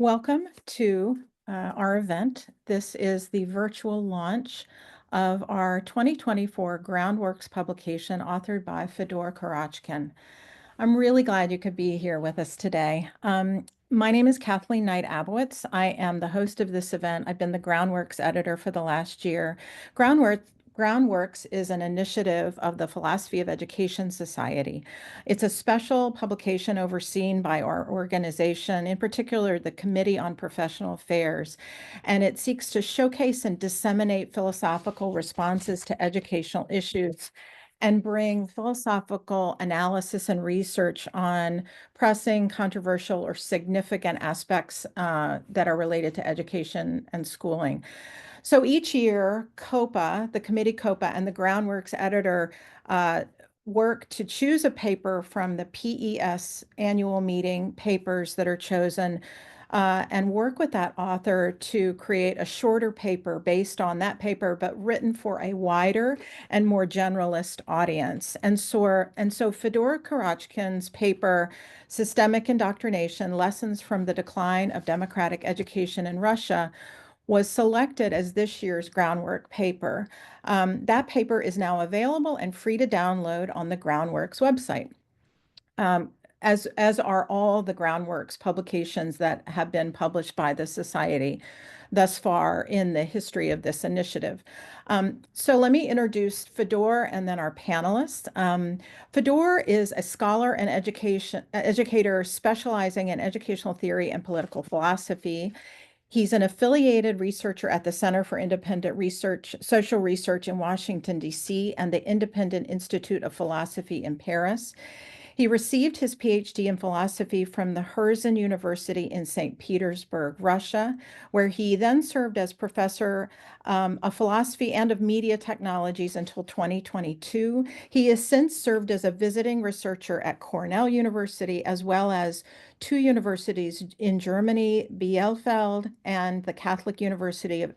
Welcome to our event. This is the virtual launch of our 2024 Groundworks publication authored by Fedor Kurachkin. I'm really glad you could be here with us today. My name is Kathleen Knight-Abowitz. I am the host of this event. I've been the Groundworks editor for the last year. Groundworks is an initiative of the Philosophy of Education Society. It's a special publication overseen by our organization, in particular the Committee on Professional Affairs, and it seeks to showcase and disseminate philosophical responses to educational issues and bring philosophical analysis and research on pressing, controversial, or significant aspects that are related to education and schooling. So each year, COPA, the committee COPA, and the Groundworks editor work to choose a paper from the PES annual meeting papers that are chosen and work with that author to create a shorter paper based on that paper, but written for a wider and more generalist audience. And so Fedor Kurachkin's paper, Systemic Indoctrination, Lessons from the Decline of Democratic Education in Russia, was selected as this year's Groundwork paper. That paper is now available and free to download on the Groundworks website. As are all the Groundworks publications that have been published by the Society thus far in the history of this initiative. So let me introduce Fedor and then our panelists. Fedor is a scholar and educator specializing in educational theory and political philosophy. He's an affiliated researcher at the Center for Independent Research, Social Research in Washington, D.C., and the Independent Institute of Philosophy in Paris. He received his PhD in philosophy from the Herzl University in St. Petersburg, Russia, where he then served as professor of philosophy and of media technologies until 2022. He has since served as a visiting researcher at Cornell University, as well as two universities in Germany, Bielefeld, and the Catholic University of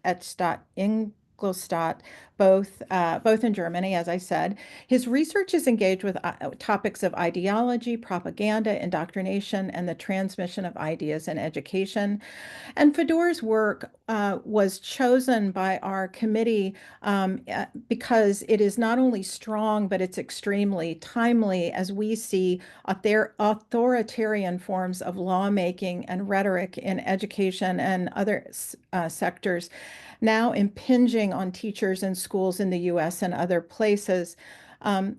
Ingolstadt, both in Germany, as I said. His research is engaged with topics of ideology, propaganda, indoctrination, and the transmission of ideas in education. And Fedor's work was chosen by our committee because it is not only strong, but it's extremely timely as we see authoritarian forms of lawmaking and rhetoric in education and other sectors now impinging on teachers in schools in the US and other places.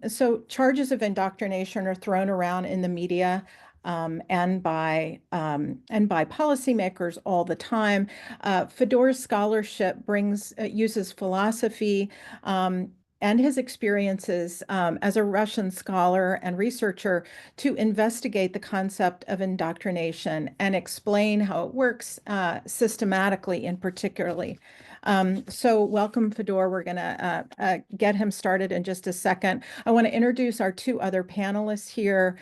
So charges of indoctrination are thrown around in the media and by policymakers all the time. Fedor's scholarship uses philosophy and his experiences as a Russian scholar and researcher to investigate the concept of indoctrination and explain how it works systematically and particularly. So welcome, Fedor. We're going to get him started in just a second. I want to introduce our two other panelists here.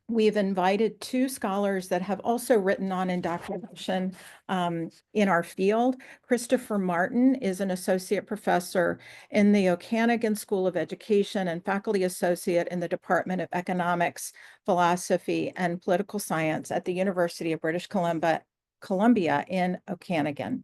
We've invited two scholars that have also written on indoctrination in our field. Christopher Martin is an associate professor in the Okanagan School of Education and faculty associate in the Department of Economics, Philosophy, and Political Science at the University of British Columbia in Okanagan.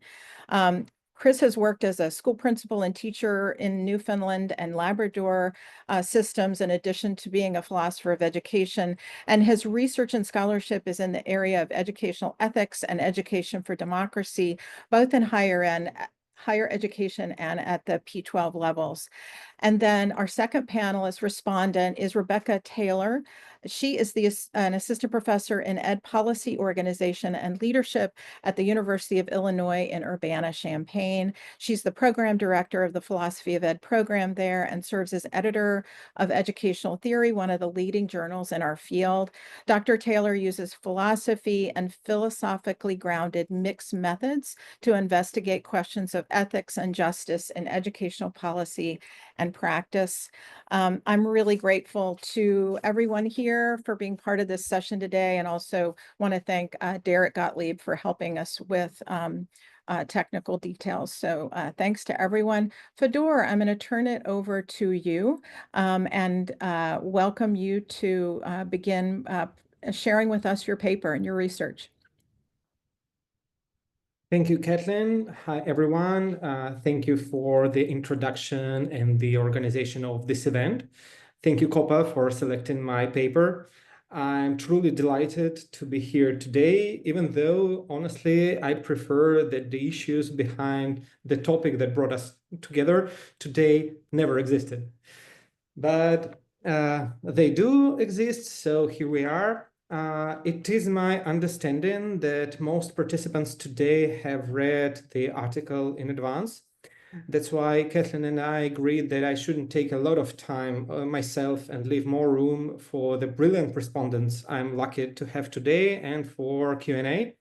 Chris has worked as a school principal and teacher in Newfoundland and Labrador systems, in addition to being a philosopher of education. And his research and scholarship is in the area of educational ethics and education for democracy, both in higher education and at the P12 levels. And then our second panelist respondent is Rebecca Taylor. She is an assistant professor in Ed Policy Organization and Leadership at the University of Illinois in Urbana-Champaign. She's the program director of the Philosophy of Ed program there and serves as editor of Educational Theory, one of the leading journals in our field. Dr. Taylor uses philosophy and philosophically grounded mixed methods to investigate questions of ethics and justice in educational policy and practice. I'm really grateful to everyone here for being part of this session today, and also want to thank Derek Gottlieb for helping us with technical details. So thanks to everyone. Fedor, I'm going to turn it over to you and welcome you to begin sharing with us your paper and your research. Thank you, Kathleen. Hi, everyone. Thank you for the introduction and the organization of this event. Thank you, COPA, for selecting my paper. I'm truly delighted to be here today, even though, honestly, I prefer that the issues behind the topic that brought us together today never existed. But they do exist, so here we are. It is my understanding that most participants today have read the article in advance. That's why Kathleen and I agreed that I shouldn't take a lot of time myself and leave more room for the brilliant respondents I'm lucky to have today and for Q&A.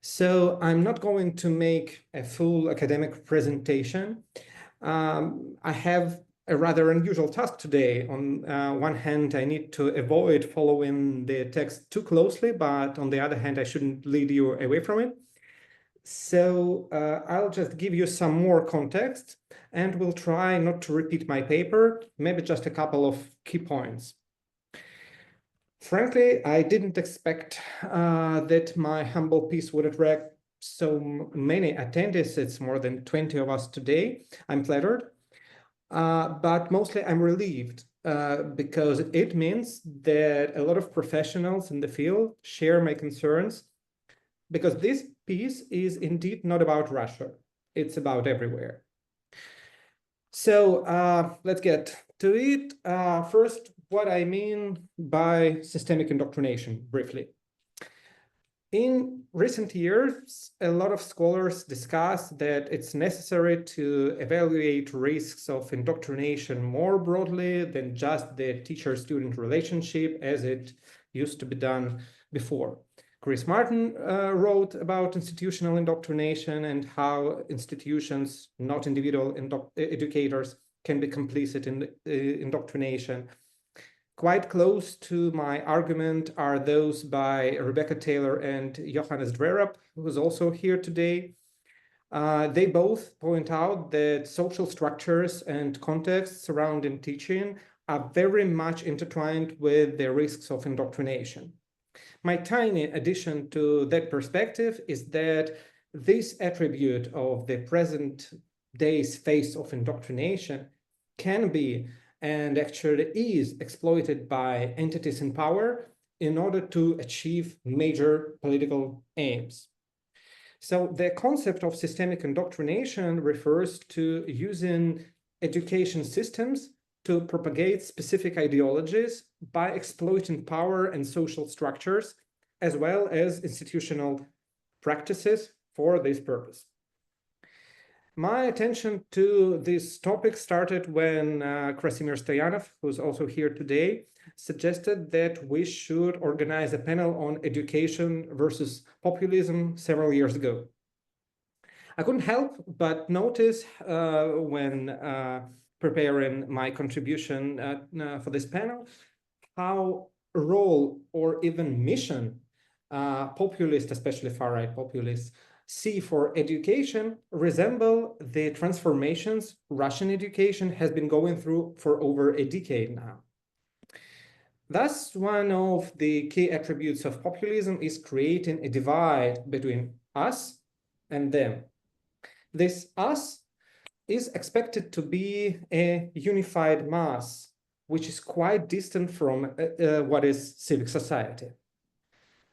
So I'm not going to make a full academic presentation. I have a rather unusual task today. On one hand, I need to avoid following the text too closely, but on the other hand, I shouldn't lead you away from it. So I'll just give you some more context, and we'll try not to repeat my paper, maybe just a couple of key points. Frankly, I didn't expect that my humble piece would attract so many attendees. It's more than 20 of us today. I'm flattered. But mostly I'm relieved because it means that a lot of professionals in the field share my concerns, because this piece is indeed not about Russia. It's about everywhere. So let's get to it. First, what I mean by systemic indoctrination, briefly. In recent years, a lot of scholars discuss that it's necessary to evaluate risks of indoctrination more broadly than just the teacher-student relationship as it used to be done before. Chris Martin wrote about institutional indoctrination and how institutions, not individual educators, can be complicit in indoctrination. Quite close to my argument are those by Rebecca Taylor and Johannes Dwerup, who is also here today. They both point out that social structures and contexts surrounding teaching are very much intertwined with the risks of indoctrination. My tiny addition to that perspective is that this attribute of the present day's phase of indoctrination can be and actually is exploited by entities in power in order to achieve major political aims. So the concept of systemic indoctrination refers to using education systems to propagate specific ideologies by exploiting power and social structures, as well as institutional practices for this purpose. My attention to this topic started when Krasimir Stoyanov, who's also here today, suggested that we should organize a panel on education versus populism several years ago. I couldn't help but notice when preparing my contribution for this panel, how role or even mission populists, especially far-right populists, see for education resemble the transformations Russian education has been going through for over a decade now. Thus, one of the key attributes of populism is creating a divide between us and them. This us is expected to be a unified mass, which is quite distant from what is civic society.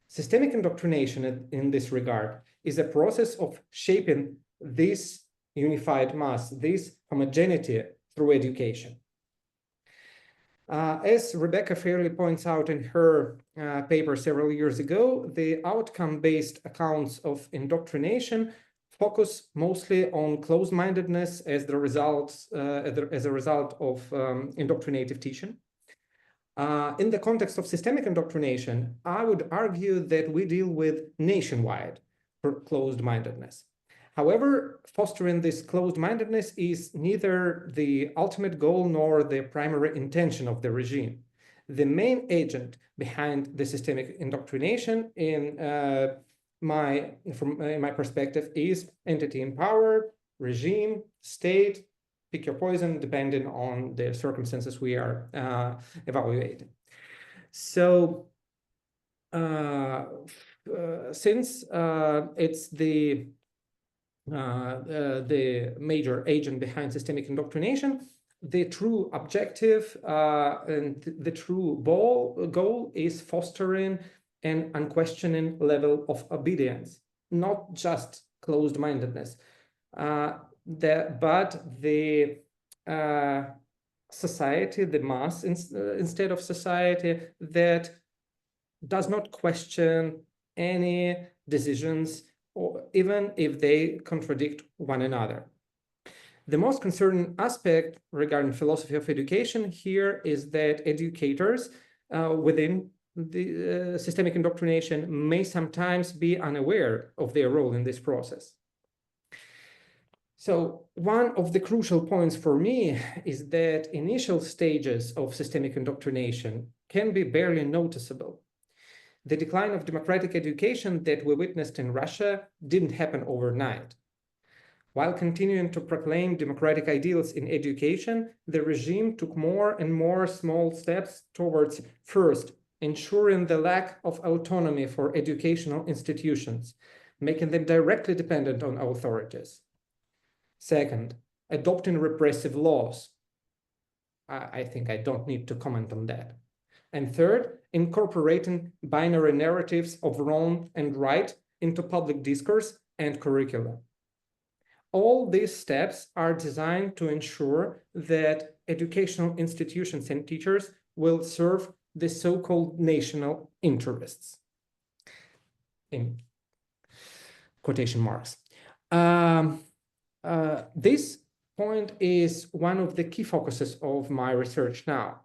Systemic indoctrination in this regard is a process of shaping this unified mass, this homogeneity through education. As Rebecca fairly points out in her paper several years ago, the outcome-based accounts of indoctrination focus mostly on closed-mindedness as a result of indoctrinative teaching. In the context of systemic indoctrination, I would argue that we deal with nationwide closed-mindedness. However, fostering this closed-mindedness is neither the ultimate goal nor the primary intention of the regime. The main agent behind the systemic indoctrination from my perspective is entity in power, regime, state, pick your poison, depending on the circumstances we are evaluating. So since it's the the major agent behind systemic indoctrination. The true objective and the true goal is fostering an unquestioning level of obedience, not just closed-mindedness, but the society, the mass instead of society that does not question any decisions, or even if they contradict one another. The most concerning aspect regarding philosophy of education here is that educators within the systemic indoctrination may sometimes be unaware of their role in this process. So one of the crucial points for me is that initial stages of systemic indoctrination can be barely noticeable. The decline of democratic education that we witnessed in Russia didn't happen overnight. While continuing to proclaim democratic ideals in education, the regime took more and more small steps towards, first, ensuring the lack of autonomy for educational institutions, making them directly dependent on authorities. Second, adopting repressive laws. I think I don't need to comment on that. And third, incorporating binary narratives of wrong and right into public discourse and curricula. All these steps are designed to ensure that educational institutions and teachers will serve the so-called national interests, in quotation marks. This point is one of the key focuses of my research now.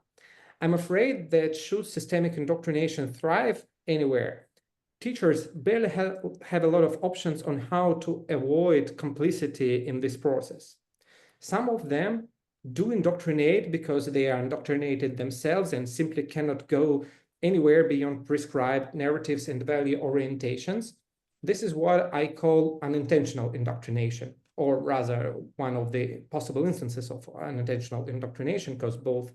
I'm afraid that should systemic indoctrination thrive anywhere, teachers barely have a lot of options on how to avoid complicity in this process. Some of them do indoctrinate because they are indoctrinated themselves and simply cannot go anywhere beyond prescribed narratives and value orientations. This is what I call unintentional indoctrination, or rather one of the possible instances of unintentional indoctrination, because both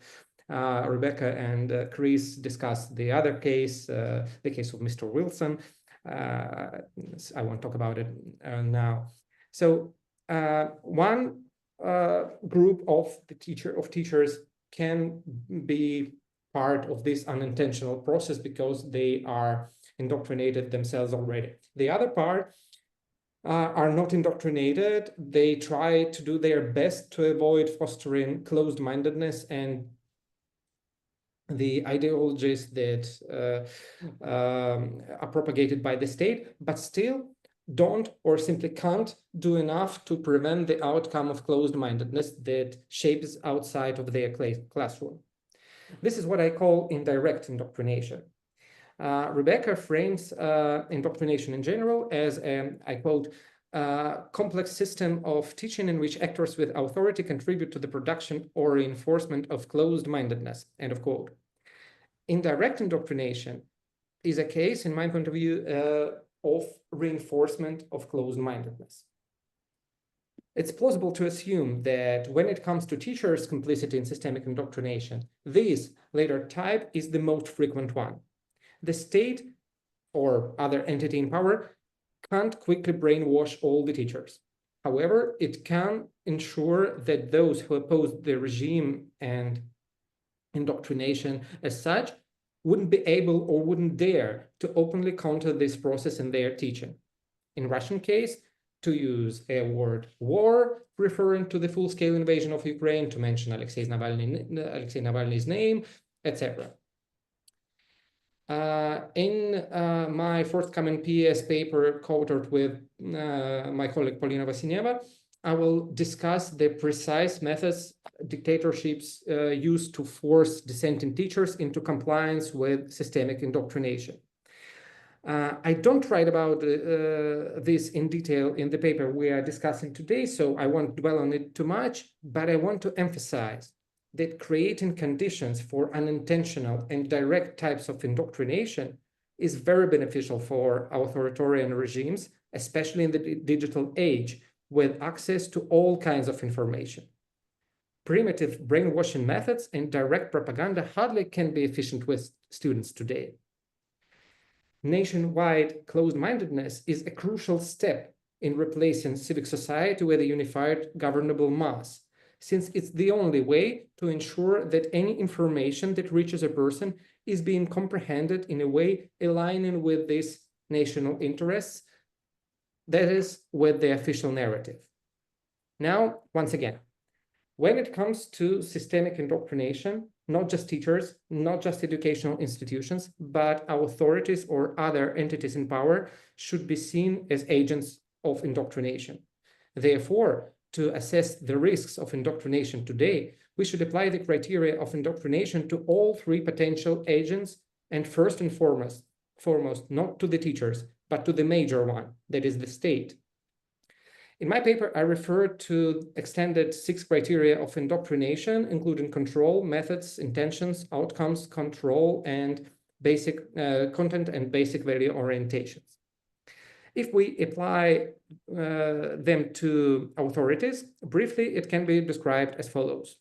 Rebecca and Chris discussed the other case, the case of Mr. Wilson. I won't talk about it now. So one group of teachers can be part of this unintentional process because they are indoctrinated themselves already. The other part are not indoctrinated. They try to do their best to avoid fostering closed-mindedness and the ideologies that are propagated by the state, but still don't or simply can't do enough to prevent the outcome of closed-mindedness that shapes outside of their classroom. This is what I call indirect indoctrination. Rebecca frames indoctrination in general as, I quote, complex system of teaching in which actors with authority contribute to the production or reinforcement of closed-mindedness, end of quote. Indirect indoctrination is a case, in my point of view, of reinforcement of closed-mindedness. It's plausible to assume that when it comes to teachers' complicity in systemic indoctrination, this latter type is the most frequent one. The state or other entity in power can't quickly brainwash all the teachers. However, it can ensure that those who oppose the regime and indoctrination as such wouldn't be able or wouldn't dare to openly counter this process in their teaching. In Russian case, to use a word war, referring to the full-scale invasion of Ukraine, to mention Alexei Navalny's name, etc. In my forthcoming PS paper co-authored with my colleague Polina Vasineva, I will discuss the precise methods dictatorships use to force dissenting teachers into compliance with systemic indoctrination. I don't write about this in detail in the paper we are discussing today, so I won't dwell on it too much, but I want to emphasize that creating conditions for unintentional and direct types of indoctrination is very beneficial for authoritarian regimes, especially in the digital age, with access to all kinds of information. Primitive brainwashing methods and direct propaganda hardly can be efficient with students today. Nationwide closed-mindedness is a crucial step in replacing civic society with a unified governable mass, since it's the only way to ensure that any information that reaches a person is being comprehended in a way aligning with these national interests, that is, with the official narrative. Now, once again, when it comes to systemic indoctrination, not just teachers, not just educational institutions, but our authorities or other entities in power should be seen as agents of indoctrination. Therefore, to assess the risks of indoctrination today, we should apply the criteria of indoctrination to all three potential agents, and first and foremost, not to the teachers, but to the major one, that is the state. In my paper, I refer to extended 6 criteria of indoctrination, including control, methods, intentions, outcomes, control, and basic content and basic value orientations. If we apply them to authorities, briefly, it can be described as follows.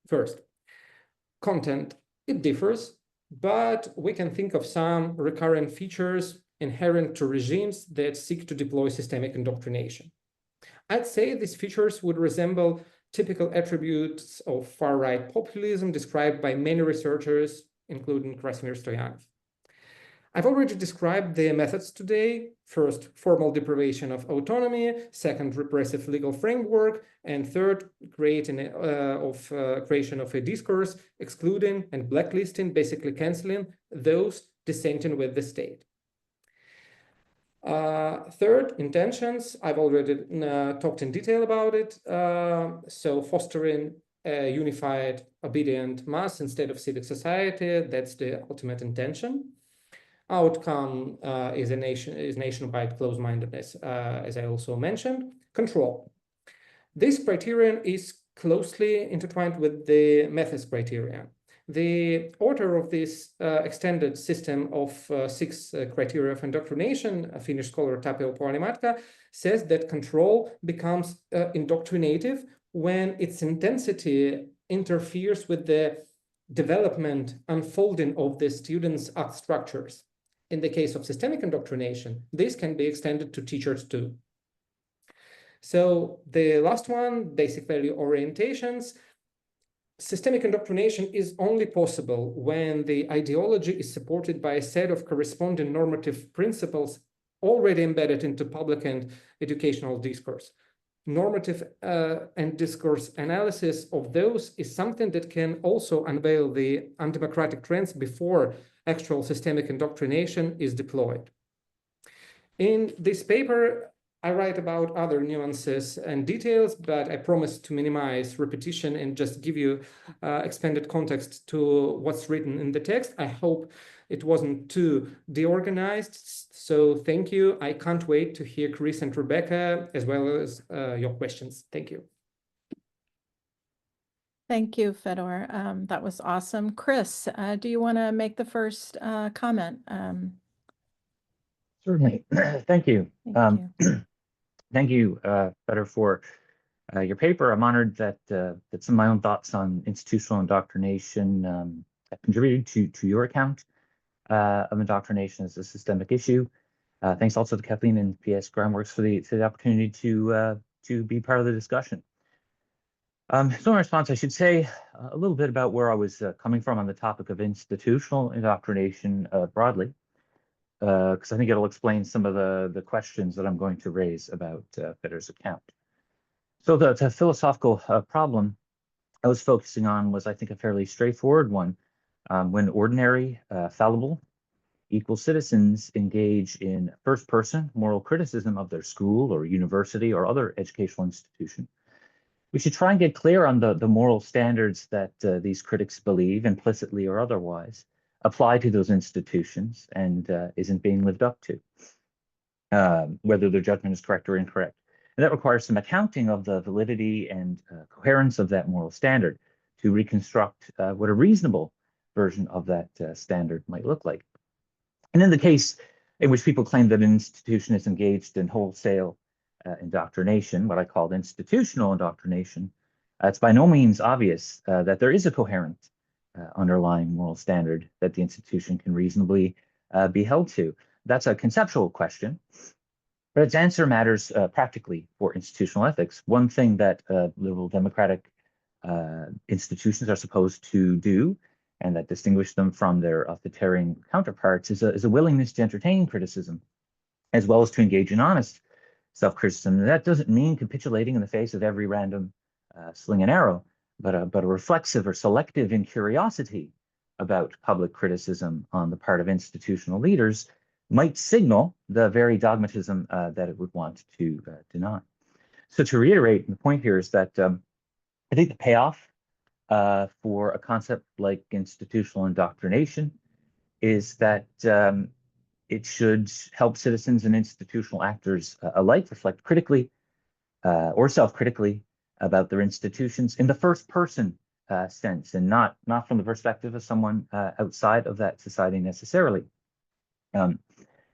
First, content, it differs, but we can think of some recurrent features inherent to regimes that seek to deploy systemic indoctrination. I'd say these features would resemble typical attributes of far-right populism described by many researchers, including Krasimir Stoyanov. I've already described the methods today. First, formal deprivation of autonomy. Second, repressive legal framework. And third, creation of a discourse, excluding and blacklisting, basically canceling those dissenting with the state. Third, intentions. I've already talked in detail about it. So fostering a unified, obedient mass instead of civic society, that's the ultimate intention. Outcome is nationwide close-mindedness, as I also mentioned. Control. This criterion is closely intertwined with the methods criterion. The author of this extended system of 6 criteria of indoctrination, a Finnish scholar Tapio Puolimatka, says that control becomes indoctrinative when its intensity interferes with the development, unfolding of the students' act structures. In the case of systemic indoctrination, this can be extended to teachers too. So the last one, basic value orientations. Systemic indoctrination is only possible when the ideology is supported by a set of corresponding normative principles already embedded into public and educational discourse. Normative and discourse analysis of those is something that can also unveil the undemocratic trends before actual systemic indoctrination is deployed. In this paper, I write about other nuances and details, but I promise to minimize repetition and just give you expanded context to what's written in the text. I hope it wasn't too deorganized, so thank you. I can't wait to hear Chris and Rebecca, as well as your questions. Thank you. Thank you, Fedor. That was awesome. Chris, do you want to make the first comment? Certainly. Thank you. Thank you. Thank you, Fedor, for your paper. I'm honored that some of my own thoughts on institutional indoctrination have contributed to your account of indoctrination as a systemic issue. Thanks also to Kathleen and PS Groundworks for the opportunity to be part of the discussion. So in response, I should say a little bit about where I was coming from on the topic of institutional indoctrination broadly, because I think it'll explain some of the questions that I'm going to raise about Fedor's account. So the philosophical problem I was focusing on was, I think, a fairly straightforward one. When ordinary, fallible, equal citizens engage in first-person moral criticism of their school or university or other educational institution, we should try and get clear on the moral standards that these critics believe, implicitly or otherwise, apply to those institutions and isn't being lived up to, whether their judgment is correct or incorrect. And that requires some accounting of the validity and coherence of that moral standard to reconstruct what a reasonable version of that standard might look like. And in the case in which people claim that an institution is engaged in wholesale indoctrination, what I called institutional indoctrination, it's by no means obvious that there is a coherent underlying moral standard that the institution can reasonably be held to. That's a conceptual question. But its answer matters practically for institutional ethics. One thing that liberal democratic institutions are supposed to do, and that distinguish them from their authoritarian counterparts, is a willingness to entertain criticism, as well as to engage in honest self-criticism. That doesn't mean capitulating in the face of every random sling and arrow, but a reflexive or selective incuriosity about public criticism on the part of institutional leaders might signal the very dogmatism that it would want to deny. So to reiterate, the point here is that I think the payoff for a concept like institutional indoctrination is that it should help citizens and institutional actors alike reflect critically or self-critically about their institutions in the first person sense, and not from the perspective of someone outside of that society necessarily. Now,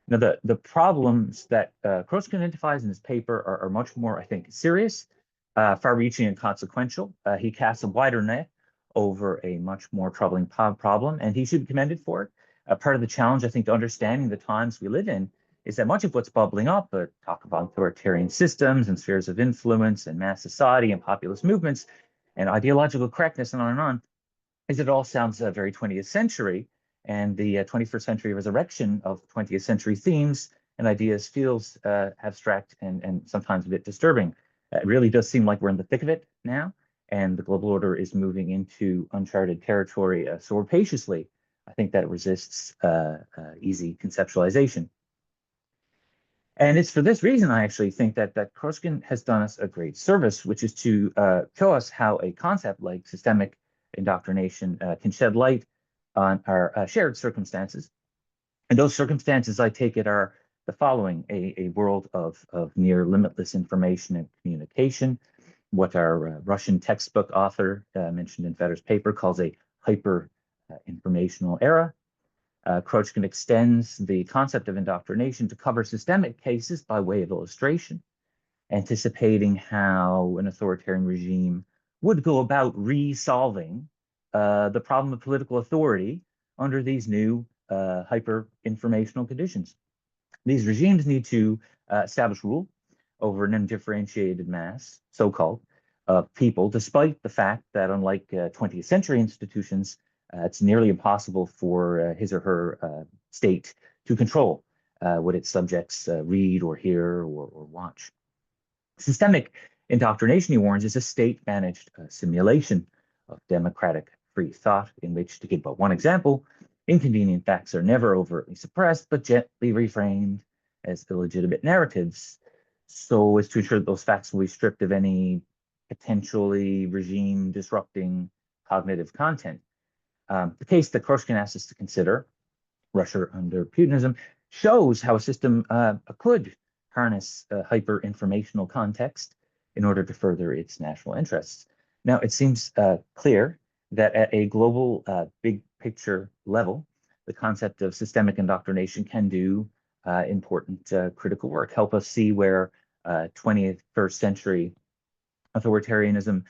the problems that Kroschkin identifies in his paper are much more, I think, serious, far-reaching and consequential. He casts a wider net over a much more troubling problem, and he should be commended for it. Part of the challenge, I think, to understanding the times we live in is that much of what's bubbling up, talk about authoritarian systems and spheres of influence and mass society and populist movements and ideological correctness and on, is it all sounds very 20th century, and the 21st century resurrection of 20th century themes and ideas feels abstract and sometimes a bit disturbing. It really does seem like we're in the thick of it now, and the global order is moving into uncharted territory so rapaciously. I think that it resists easy conceptualization. And it's for this reason I actually think that Kroschkin has done us a great service, which is to show us how a concept like systemic indoctrination can shed light on our shared circumstances. And those circumstances, I take it, are the following: a world of near limitless information and communication, what our Russian textbook author mentioned in Fedor's paper calls a hyper informational era. Kroschkin extends the concept of indoctrination to cover systemic cases by way of illustration, anticipating how an authoritarian regime would go about resolving the problem of political authority under these new hyper-informational conditions. These regimes need to establish rule over an undifferentiated mass, so-called, of people, despite the fact that unlike 20th century institutions, it's nearly impossible for his or her state to control what its subjects read or hear or watch. Systemic indoctrination, he warns, is a state-managed simulation of democratic free thought in which, to give but one example, inconvenient facts are never overtly suppressed, but gently reframed as illegitimate narratives, so as to ensure that those facts will be stripped of any potentially regime-disrupting cognitive content. The case that Kroschkin asks us to consider, Russia under Putinism, shows how a system could harness hyper-informational context in order to further its national interests. Now, it seems clear that at a global big picture level, the concept of systemic indoctrination can do important critical work, help us see where 21st century authoritarianism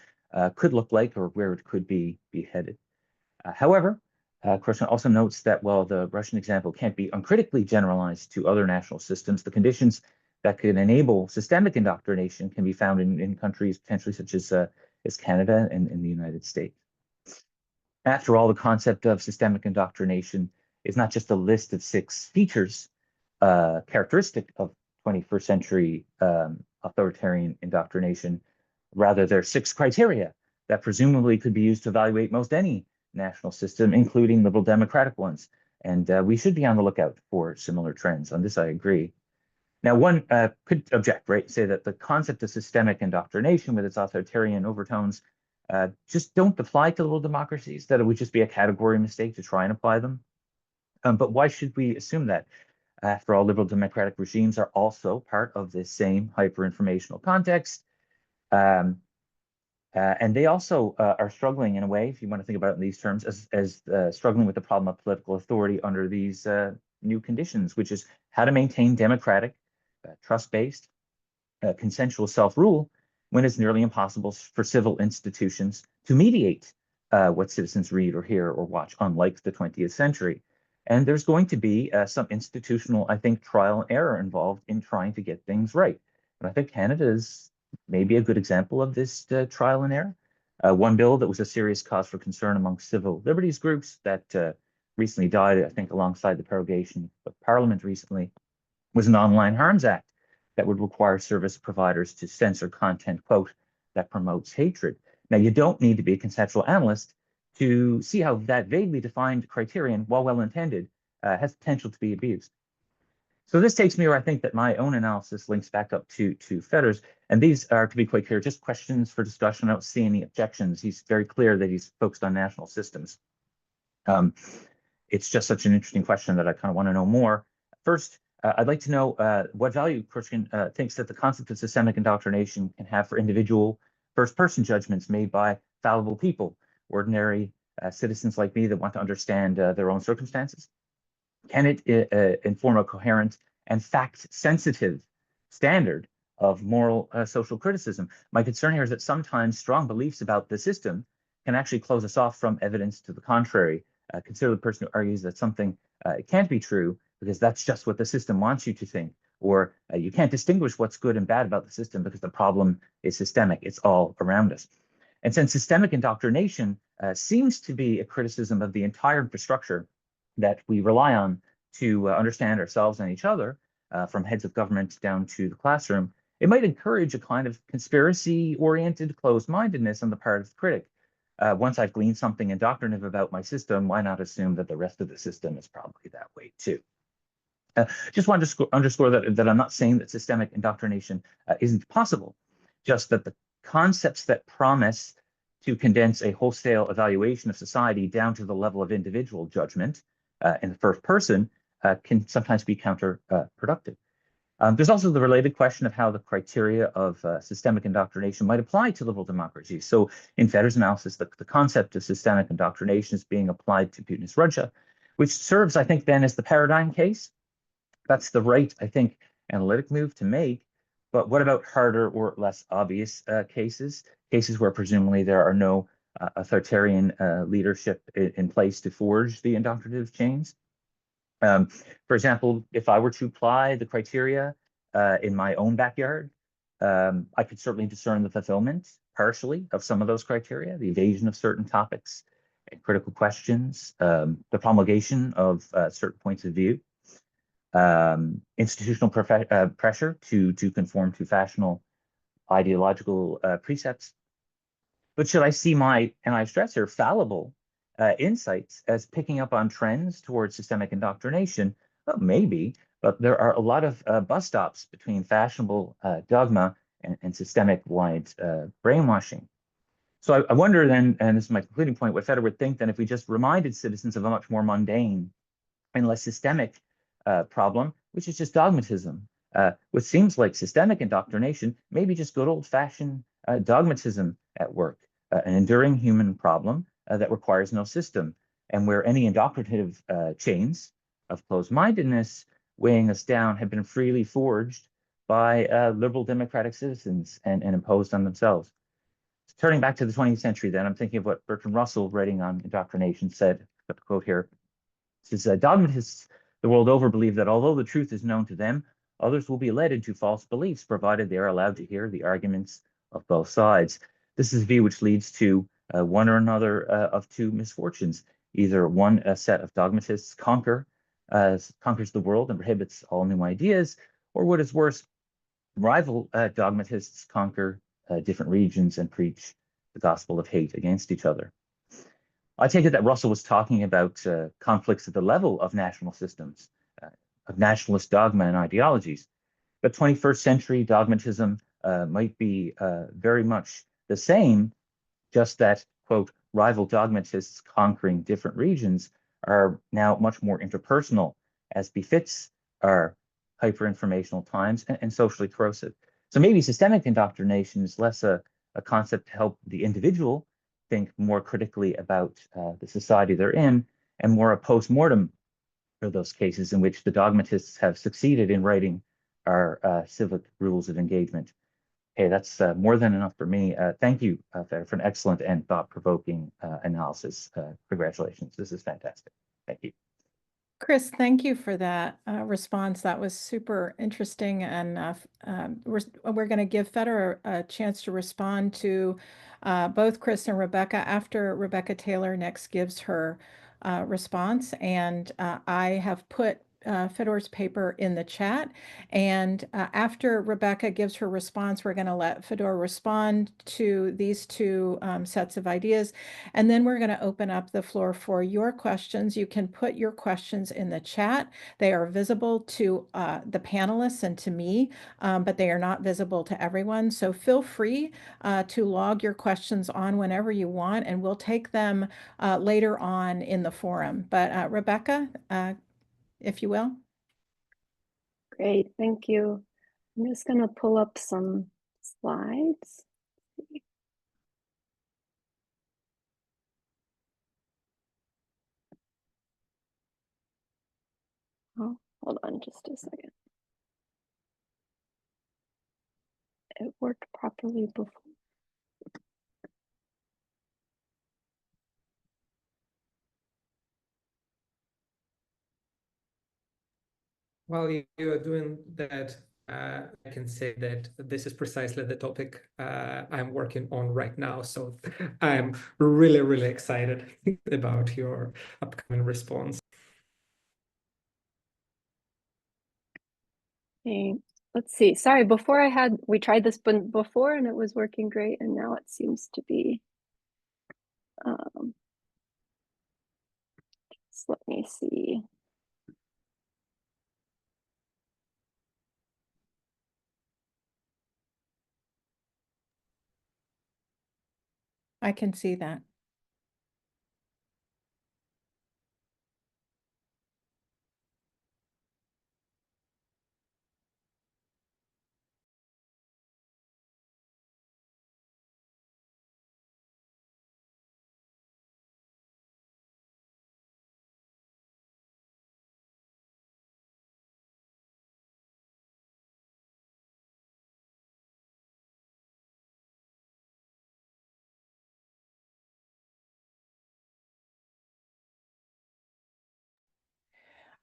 could look like or where it could be headed. However, Kroschkin also notes that while the Russian example can't be uncritically generalized to other national systems, the conditions that could enable systemic indoctrination can be found in countries potentially such as Canada and the United States. After all, the concept of systemic indoctrination is not just a list of 6 features characteristic of 21st century authoritarian indoctrination. Rather, there are 6 criteria that presumably could be used to evaluate most any national system, including liberal democratic ones. And we should be on the lookout for similar trends. On this, I agree. Now, one could object, right? Say that the concept of systemic indoctrination with its authoritarian overtones just don't apply to liberal democracies, that it would just be a category mistake to try and apply them. But why should we assume that? After all, liberal democratic regimes are also part of this same hyper-informational context. And they also are struggling in a way, if you want to think about it in these terms, as struggling with the problem of political authority under these new conditions, which is how to maintain democratic, trust-based, consensual self-rule when it's nearly impossible for civil institutions to mediate what citizens read or hear or watch, unlike the 20th century. And there's going to be some institutional, I think, trial and error involved in trying to get things right. And I think Canada is maybe a good example of this trial and error. One bill that was a serious cause for concern among civil liberties groups that recently died, I think, alongside the prorogation of Parliament recently, was an Online Harms Act that would require service providers to censor content, quote, that promotes hatred. Now, you don't need to be a conceptual analyst to see how that vaguely defined criterion, while well-intended, has potential to be abused. So this takes me where I think that my own analysis links back up to Feder's, and these are, to be quite clear, just questions for discussion. I don't see any objections. He's very clear that he's focused on national systems. It's just such an interesting question that I kind of want to know more. First, I'd like to know what value Krushkin thinks that the concept of systemic indoctrination can have for individual first-person judgments made by fallible people, ordinary citizens like me that want to understand their own circumstances. Can it inform a coherent and fact-sensitive standard of moral social criticism? My concern here is that sometimes strong beliefs about the system can actually close us off from evidence to the contrary. Consider the person who argues that something it can't be true because that's just what the system wants you to think, or you can't distinguish what's good and bad about the system because the problem is systemic. It's all around us. And since systemic indoctrination seems to be a criticism of the entire infrastructure that we rely on to understand ourselves and each other, from heads of government down to the classroom, it might encourage a kind of conspiracy-oriented closed-mindedness on the part of the critic. Once I've gleaned something indoctrinative about my system, why not assume that the rest of the system is probably that way too? Just want to underscore that I'm not saying that systemic indoctrination isn't possible, just that the concepts that promise to condense a wholesale evaluation of society down to the level of individual judgment in the first person can sometimes be counterproductive. There's also the related question of how the criteria of systemic indoctrination might apply to liberal democracies. So in Feder's analysis, the concept of systemic indoctrination is being applied to Putin's Russia, which serves, I think, then as the paradigm case. That's the right, I think, analytic move to make. But what about harder or less obvious cases where presumably there are no authoritarian leadership in place to forge the indoctrinative chains? For example, if I were to apply the criteria in my own backyard, I could certainly discern the fulfillment partially of some of those criteria, the evasion of certain topics and critical questions, the promulgation of certain points of view, institutional pressure to conform to fashionable ideological precepts. But should I see my, and I stress here, fallible insights as picking up on trends towards systemic indoctrination? Well, maybe, but there are a lot of bus stops between fashionable dogma and systemic-wide brainwashing. So I wonder then, and this is my concluding point, what Feder would think then if we just reminded citizens of a much more mundane and less systemic problem, which is just dogmatism. What seems like systemic indoctrination, maybe just good old-fashioned dogmatism at work, an enduring human problem that requires no system, and where any indoctrinative chains of closed-mindedness weighing us down have been freely forged by liberal democratic citizens and imposed on themselves. So turning back to the 20th century, then, I'm thinking of what Bertrand Russell, writing on indoctrination, said, got the quote here. It says, dogmatists the world over believe that although the truth is known to them, others will be led into false beliefs, provided they are allowed to hear the arguments of both sides. This is a view which leads to one or another of two misfortunes. Either one set of dogmatists conquers the world and prohibits all new ideas, or what is worse, rival dogmatists conquer different regions and preach the gospel of hate against each other. I take it that Russell was talking about conflicts at the level of national systems, of nationalist dogma and ideologies. But 21st century dogmatism might be very much the same, just that, quote, rival dogmatists conquering different regions are now much more interpersonal, as befits our hyper-informational times and socially corrosive. So maybe systemic indoctrination is less a concept to help the individual think more critically about the society they're in, and more a post-mortem for those cases in which the dogmatists have succeeded in writing our civic rules of engagement. Okay, that's more than enough for me. Thank you, Feder, for an excellent and thought-provoking analysis. Congratulations, this is fantastic. Thank you. Chris, thank you for that response. That was super interesting, and we're going to give Fedor a chance to respond to both Chris and Rebecca after Rebecca Taylor next gives her response. And I have put Fedor's paper in the chat. And after Rebecca gives her response, we're going to let Fedor respond to these two sets of ideas. And then we're going to open up the floor for your questions. You can put your questions in the chat. They are visible to the panelists and to me, but they are not visible to everyone. So feel free to log your questions on whenever you want, and we'll take them later on in the forum. But Rebecca, if you will. Great, thank you. I'm just going to pull up some slides. Oh, hold on just a second. It worked properly before. While you are doing that, I can say that this is precisely the topic I'm working on right now. So I'm really, really excited about your upcoming response. Okay, let's see. Sorry, we tried this before and it was working great, and now it seems to be. Just let me see. I can see that.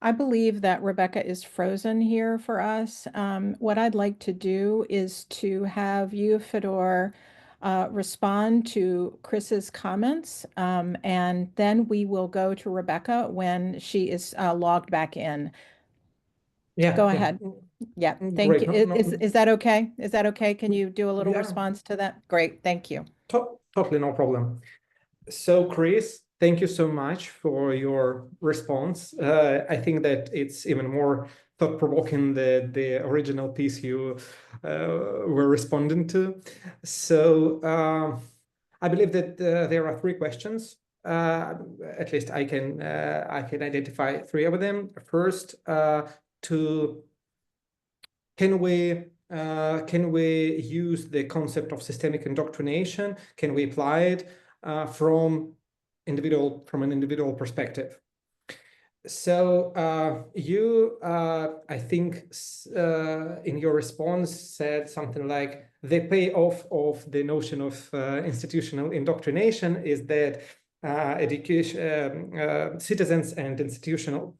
I believe that Rebecca is frozen here for us. What I'd like to do is to have you, Fedor, respond to Chris's comments, and then we will go to Rebecca when she is logged back in. Yeah. Go ahead. Yeah, thank Great. you. Is that okay? Is that okay? Can you do a little Yeah. response to that? Great, thank you. Totally no problem. So, Chris, thank you so much for your response. I think that it's even more thought-provoking than the original piece you were responding to. So, I believe that there are three questions. At least I can identify three of them. First, can we use the concept of systemic indoctrination? Can we apply it from an individual perspective? So I think, in your response said something like the payoff of the notion of institutional indoctrination is that citizens and institutional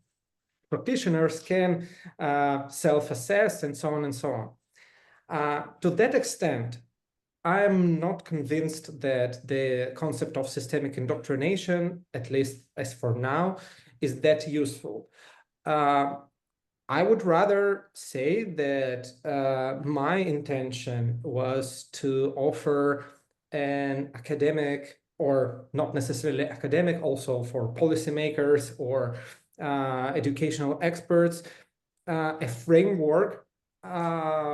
practitioners can self-assess and so on and so on. To that extent, I'm not convinced that the concept of systemic indoctrination, at least as for now, is that useful. I would rather say that my intention was to offer an academic, or not necessarily academic, also for policymakers or educational experts, a framework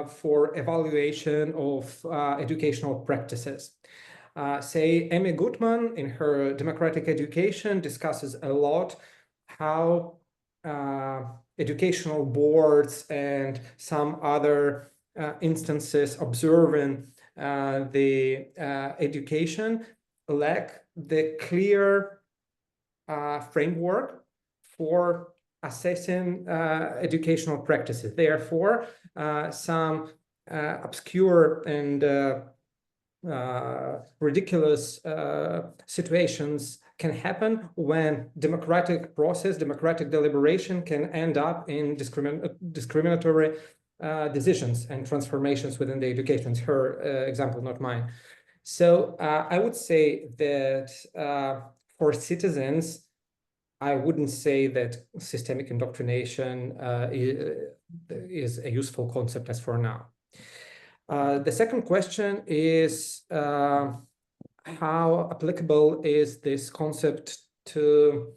for evaluation of educational practices. Say, Amy Goodman, in her Democratic Education, discusses a lot how educational boards and some other instances observing the education lack the clear framework for assessing educational practices. Therefore, some obscure and ridiculous situations can happen when democratic process, democratic deliberation can end up in discriminatory decisions and transformations within the education. It's her example, not mine. So I would say that for citizens, I wouldn't say that systemic indoctrination is a useful concept as for now. The second question is how applicable is this concept to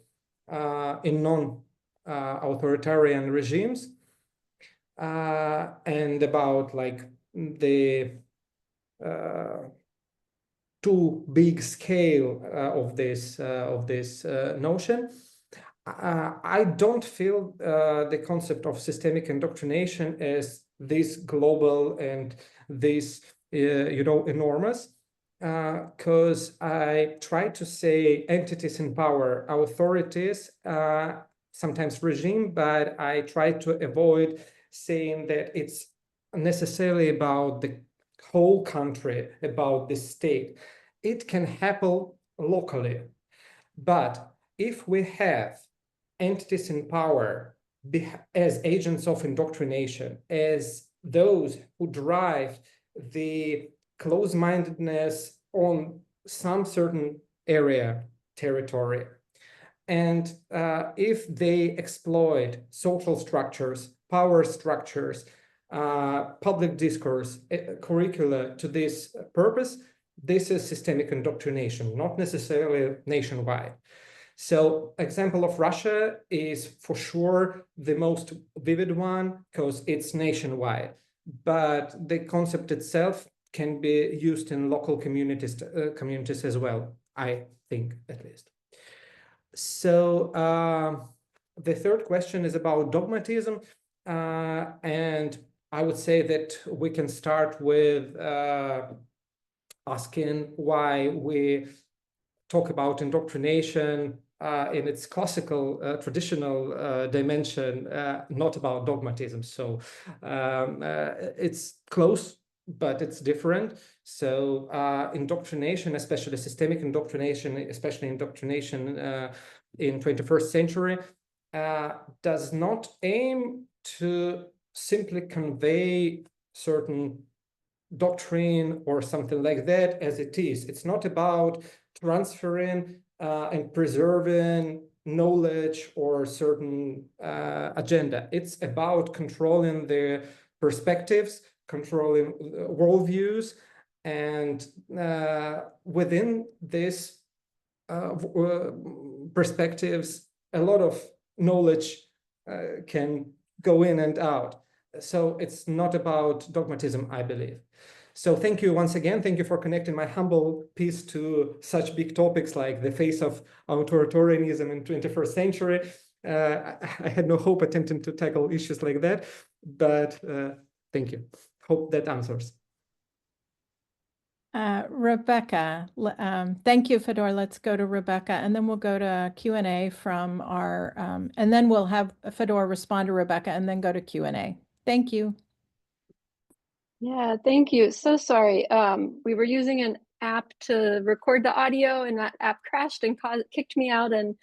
in non-authoritarian regimes, and about like the too big scale of this notion. I don't feel the concept of systemic indoctrination as this global and this enormous, because I try to say entities in power, authorities, sometimes regime, but I try to avoid saying that it's necessarily about the whole country, about the state. It can happen locally, but if we have entities in power as agents of indoctrination, as those who drive the close-mindedness on some certain area, territory, and if they exploit social structures, power structures, public discourse, curricula to this purpose, this is systemic indoctrination, not necessarily nationwide. So example of Russia is for sure the most vivid one because it's nationwide, but the concept itself can be used in local communities as well, I think, at least. So the third question is about dogmatism, and I would say that we can start with asking why we talk about indoctrination in its classical, traditional dimension, not about dogmatism. So it's close, but it's different. So indoctrination, especially systemic indoctrination, especially indoctrination in 21st century, does not aim to simply convey certain doctrine or something like that as it is. It's not about transferring and preserving knowledge or certain agenda. It's about controlling the perspectives, controlling worldviews, and within this perspectives, a lot of knowledge can go in and out. So it's not about dogmatism, I believe. So thank you once again. Thank you for connecting my humble piece to such big topics like the face of authoritarianism in 21st century. I had no hope attempting to tackle issues like that, but thank you. Hope that answers. Rebecca, thank you, Fedor. Let's go to Rebecca, and then we'll go to Q&A from our, and then we'll have Fedor respond to Rebecca and then go to Q&A. Thank you. Yeah, thank you. So sorry. We were using an app to record the audio and that app crashed and kicked me out. And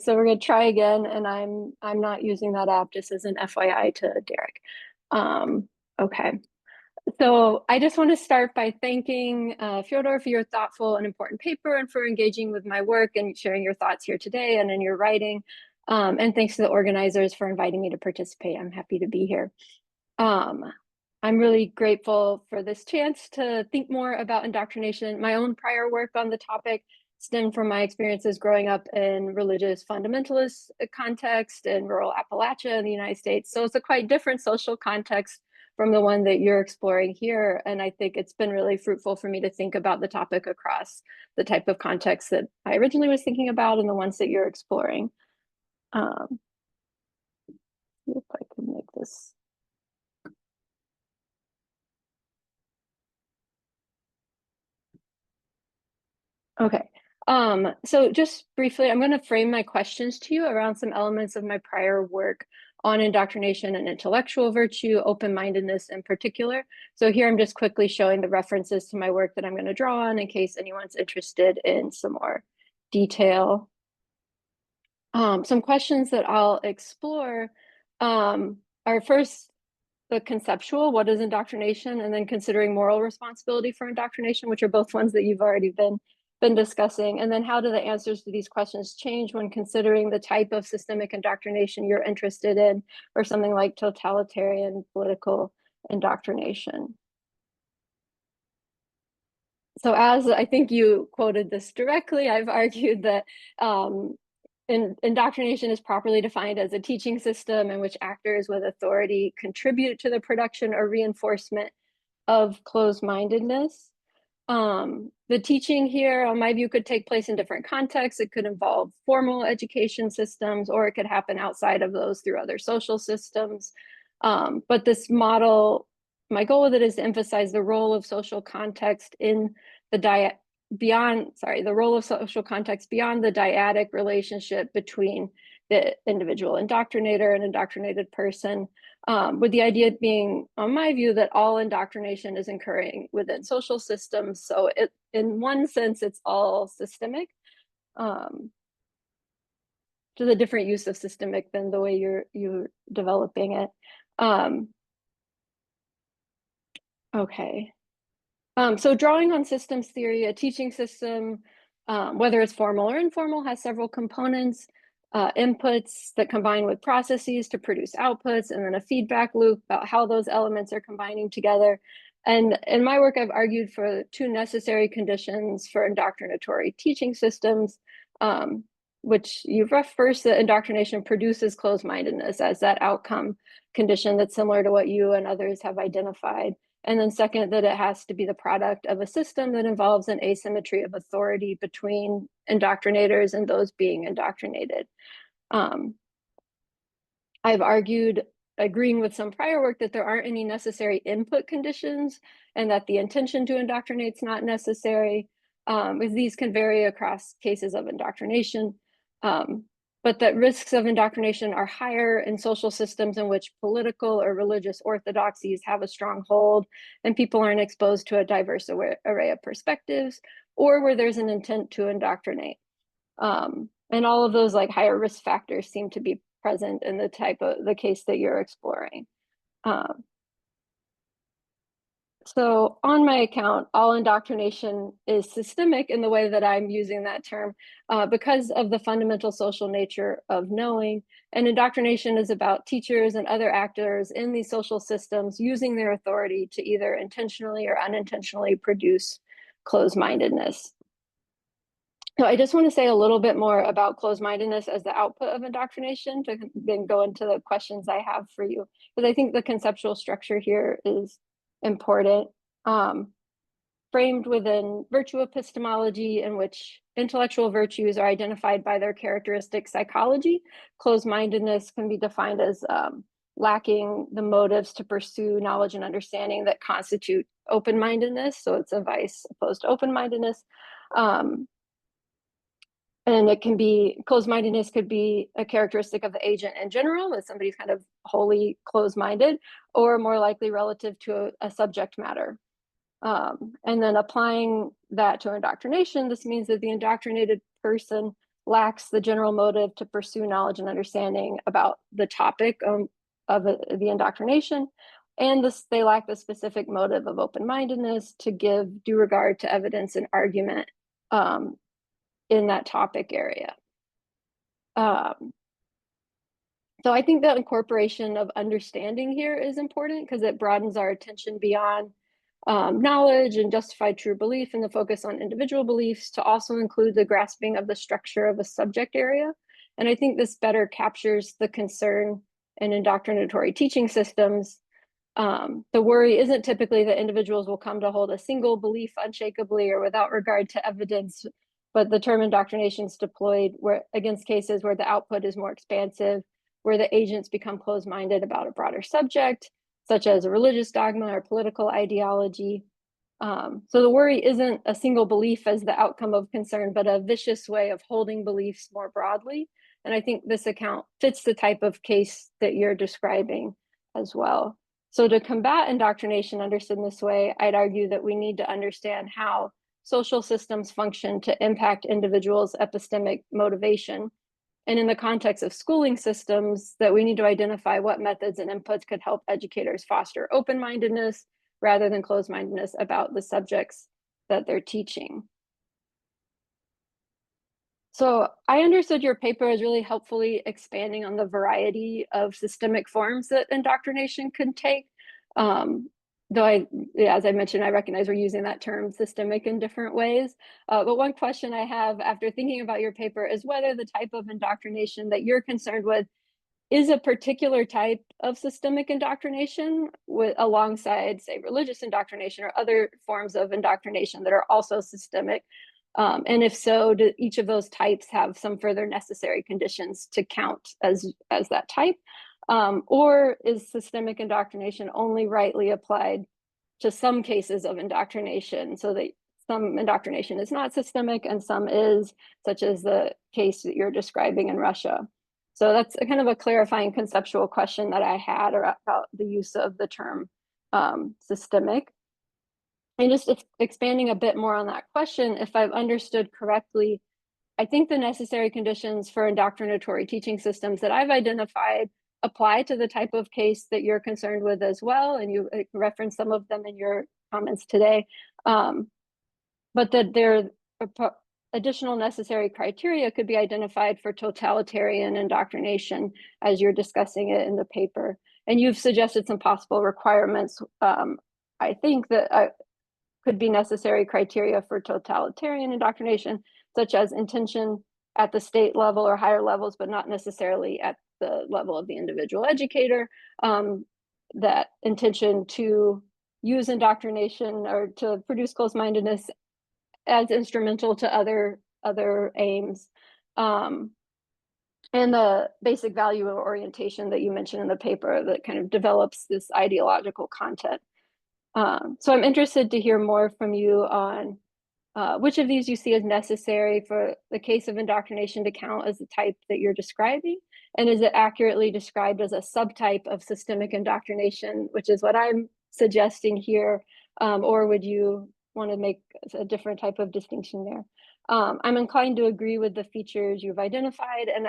so we're gonna try again. And I'm not using that app, just as an FYI to Derek. Okay. So I just want to start by thanking Fyodor for your thoughtful and important paper and for engaging with my work and sharing your thoughts here today and in your writing. And thanks to the organizers for inviting me to participate. I'm happy to be here. I'm really grateful for this chance to think more about indoctrination. My own prior work on the topic stemmed from my experiences growing up in religious fundamentalist context in rural Appalachia in the United States. So it's a quite different social context from the one that you're exploring here. And I think it's been really fruitful for me to think about the topic across the type of context that I originally was thinking about and the ones that you're exploring. See if I can make this. Okay, so just briefly, I'm going to frame my questions to you around some elements of my prior work on indoctrination and intellectual virtue, open-mindedness in particular. So here I'm just quickly showing the references to my work that I'm going to draw on in case anyone's interested in some more detail. Some questions that I'll explore are first the conceptual, what is indoctrination, and then considering moral responsibility for indoctrination, which are both ones that you've already been discussing. And then how do the answers to these questions change when considering the type of systemic indoctrination you're interested in, or something like totalitarian political indoctrination. So as I think you quoted this directly, I've argued that indoctrination is properly defined as a teaching system in which actors with authority contribute to the production or reinforcement of closed-mindedness. The teaching here, in my view, could take place in different contexts. It could involve formal education systems, or it could happen outside of those through other social systems. But this model, my goal with it is to emphasize the role of social context in the the role of social context beyond the dyadic relationship between the individual indoctrinator and indoctrinated person, with the idea being, on my view, that all indoctrination is occurring within social systems. So in one sense, it's all systemic, to the different use of systemic than the way you're developing it. Okay. So drawing on systems theory, a teaching system, whether it's formal or informal, has several components, inputs that combine with processes to produce outputs, and then a feedback loop about how those elements are combining together. And in my work, I've argued for two necessary conditions for indoctrinatory teaching systems, which you've referenced, that indoctrination produces closed-mindedness as that outcome condition that's similar to what you and others have identified. And then second, that it has to be the product of a system that involves an asymmetry of authority between indoctrinators and those being indoctrinated. I've argued, agreeing with some prior work, that there aren't any necessary input conditions and that the intention to indoctrinate is not necessary, as these can vary across cases of indoctrination. But that risks of indoctrination are higher in social systems in which political or religious orthodoxies have a strong hold and people aren't exposed to a diverse array of perspectives, or where there's an intent to indoctrinate. And all of those like higher risk factors seem to be present in the case that you're exploring. So on my account, all indoctrination is systemic in the way that I'm using that term because of the fundamental social nature of knowing. And indoctrination is about teachers and other actors in these social systems using their authority to either intentionally or unintentionally produce closed-mindedness. So I just want to say a little bit more about closed-mindedness as the output of indoctrination to then go into the questions I have for you, because I think the conceptual structure here is important. Framed within virtue epistemology, in which intellectual virtues are identified by their characteristic psychology, closed-mindedness can be defined as lacking the motives to pursue knowledge and understanding that constitute open-mindedness. So it's a vice opposed to open-mindedness. And it can be, closed-mindedness could be a characteristic of the agent in general, that somebody's kind of wholly closed-minded, or more likely relative to a subject matter. And then applying that to indoctrination, this means that the indoctrinated person lacks the general motive to pursue knowledge and understanding about the topic of the indoctrination, and they lack the specific motive of open-mindedness to give due regard to evidence and argument in that topic area. So I think that incorporation of understanding here is important because it broadens our attention beyond knowledge and justified true belief and the focus on individual beliefs to also include the grasping of the structure of a subject area. And I think this better captures the concern in indoctrinatory teaching systems. The worry isn't typically that individuals will come to hold a single belief unshakably or without regard to evidence, but the term indoctrination is deployed against cases where the output is more expansive, where the agents become closed-minded about a broader subject, such as a religious dogma or political ideology. So the worry isn't a single belief as the outcome of concern, but a vicious way of holding beliefs more broadly And I think this account fits the type of case that you're describing as well. So to combat indoctrination understood in this way, I'd argue that we need to understand how social systems function to impact individuals' epistemic motivation. And in the context of schooling systems, that we need to identify what methods and inputs could help educators foster open-mindedness rather than closed-mindedness about the subjects that they're teaching. So I understood your paper as really helpfully expanding on the variety of systemic forms that indoctrination can take. Though as I mentioned, I recognize we're using that term systemic in different ways. But one question I have after thinking about your paper is whether the type of indoctrination that you're concerned with is a particular type of systemic indoctrination alongside, say, religious indoctrination or other forms of indoctrination that are also systemic. And if so, do each of those types have some further necessary conditions to count as that type? Or is systemic indoctrination only rightly applied to some cases of indoctrination, so that some indoctrination is not systemic and some is, such as the case that you're describing in Russia? So that's a kind of a clarifying conceptual question that I had about the use of the term systemic. And just expanding a bit more on that question, if I've understood correctly, I think the necessary conditions for indoctrinatory teaching systems that I've identified apply to the type of case that you're concerned with as well. And you referenced some of them in your comments today. But that there are additional necessary criteria could be identified for totalitarian indoctrination as you're discussing it in the paper. And you've suggested some possible requirements, I think, that could be necessary criteria for totalitarian indoctrination, such as intention at the state level or higher levels, but not necessarily at the level of the individual educator, that intention to use indoctrination or to produce closed-mindedness as instrumental to other aims, and the basic value or orientation that you mentioned in the paper that kind of develops this ideological content. So I'm interested to hear more from you on which of these you see as necessary for the case of indoctrination to count as the type that you're describing, and is it accurately described as a subtype of systemic indoctrination, which is what I'm suggesting here, or would you want to make a different type of distinction there? I'm inclined to agree with the features you've identified, and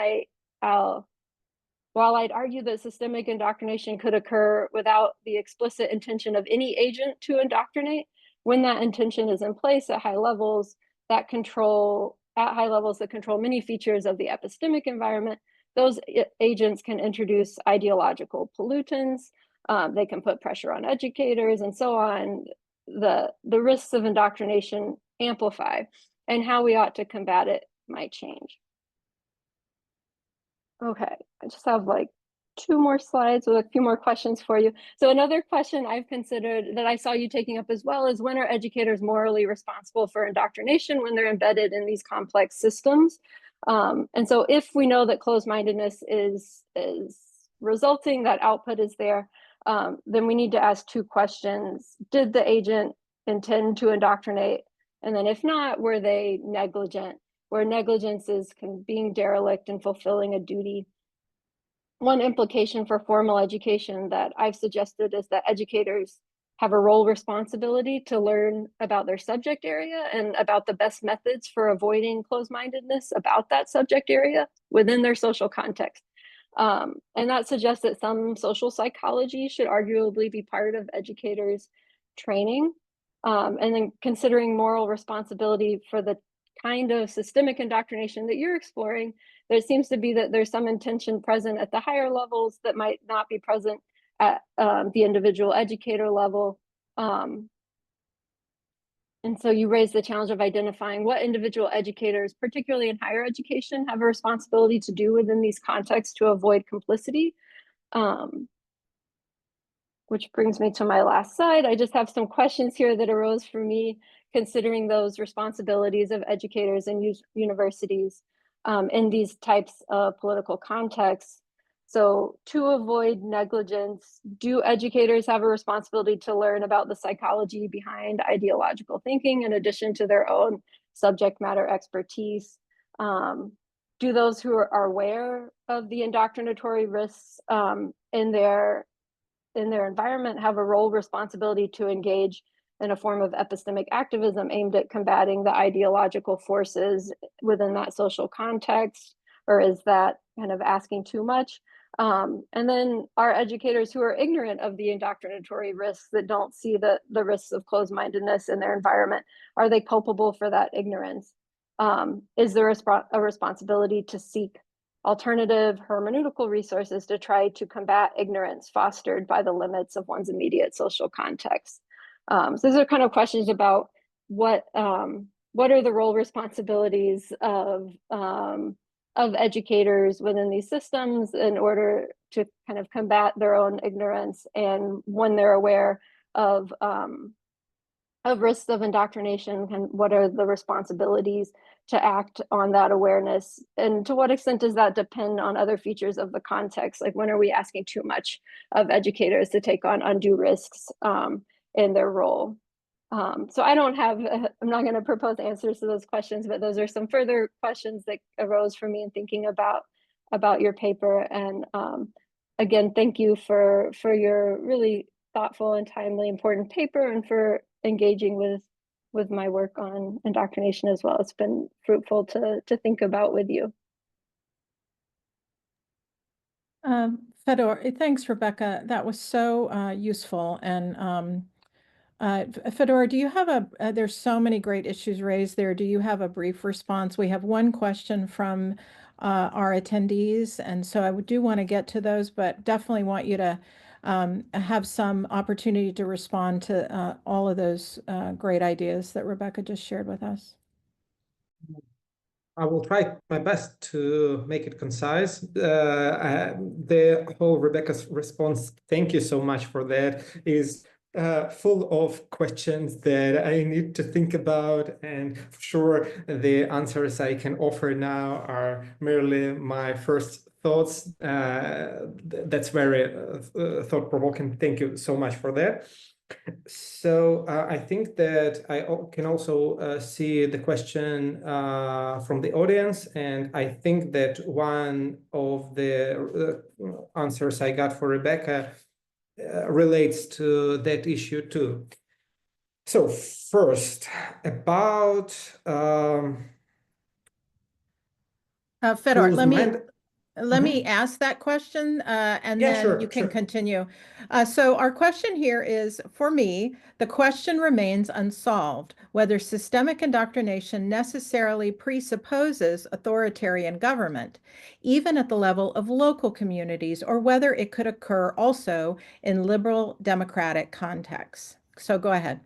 while I'd argue that systemic indoctrination could occur without the explicit intention of any agent to indoctrinate, when that intention is in place at high levels that control many features of the epistemic environment, those agents can introduce ideological pollutants, they can put pressure on educators, and so on. The risks of indoctrination amplify, and how we ought to combat it might change. Okay, I just have like 2 more slides with a few more questions for you. So another question I've considered that I saw you taking up as well is, when are educators morally responsible for indoctrination when they're embedded in these complex systems? And so if we know that closed-mindedness is resulting, that output is there, then we need to ask 2 questions. Did the agent intend to indoctrinate? And then if not, were they negligent? Where negligence is being derelict in fulfilling a duty. One implication for formal education that I've suggested is that educators have a role responsibility to learn about their subject area and about the best methods for avoiding closed-mindedness about that subject area within their social context. And that suggests that some social psychology should arguably be part of educators' training. And then considering moral responsibility for the kind of systemic indoctrination that you're exploring, there seems to be that there's some intention present at the higher levels that might not be present at the individual educator level. And so you raise the challenge of identifying what individual educators, particularly in higher education, have a responsibility to do within these contexts to avoid complicity. Which brings me to my last slide. I just have some questions here that arose for me considering those responsibilities of educators and universities in these types of political contexts. So to avoid negligence, do educators have a responsibility to learn about the psychology behind ideological thinking in addition to their own subject matter expertise? do those who are aware of the indoctrinatory risks in their environment have a role responsibility to engage in a form of epistemic activism aimed at combating the ideological forces within that social context? Or is that kind of asking too much? And then are educators who are ignorant of the indoctrinatory risks, that don't see the risks of closed-mindedness in their environment, are they culpable for that ignorance? Is there a responsibility to seek alternative hermeneutical resources to try to combat ignorance fostered by the limits of one's immediate social context? So those are kind of questions about what are the role responsibilities of educators within these systems in order to kind of combat their own ignorance, and when they're aware of risks of indoctrination, and what are the responsibilities to act on that awareness, and to what extent does that depend on other features of the context? Like, when are we asking too much of educators to take on undue risks in their role? So I don't have, I'm not going to propose answers to those questions, but those are some further questions that arose for me in thinking about your paper. And again, thank you for your really thoughtful and timely, important paper, and for engaging with my work on indoctrination as well. It's been fruitful to think about with you. Fedor, thanks, Rebecca. That was so useful. And Fedor, do you have there's so many great issues raised there. Do you have a brief response? We have one question from our attendees, and so I do want to get to those, but definitely want you to have some opportunity to respond to all of those great ideas that Rebecca just shared with us. I will try my best to make it concise. The whole Rebecca's response, thank you so much for that, is full of questions that I need to think about, and for sure the answers I can offer now are merely my first thoughts. That's very thought-provoking. Thank you so much for that. So I think that I can also see the question from the audience, and I think that one of the answers I got for Rebecca relates to that issue too. So first, about Fedor, let me ask that question, and yeah, then sure, you can sure. continue. So our question here is, for me, the question remains unsolved, whether systemic indoctrination necessarily presupposes authoritarian government, even at the level of local communities, or whether it could occur also in liberal democratic contexts. So go ahead.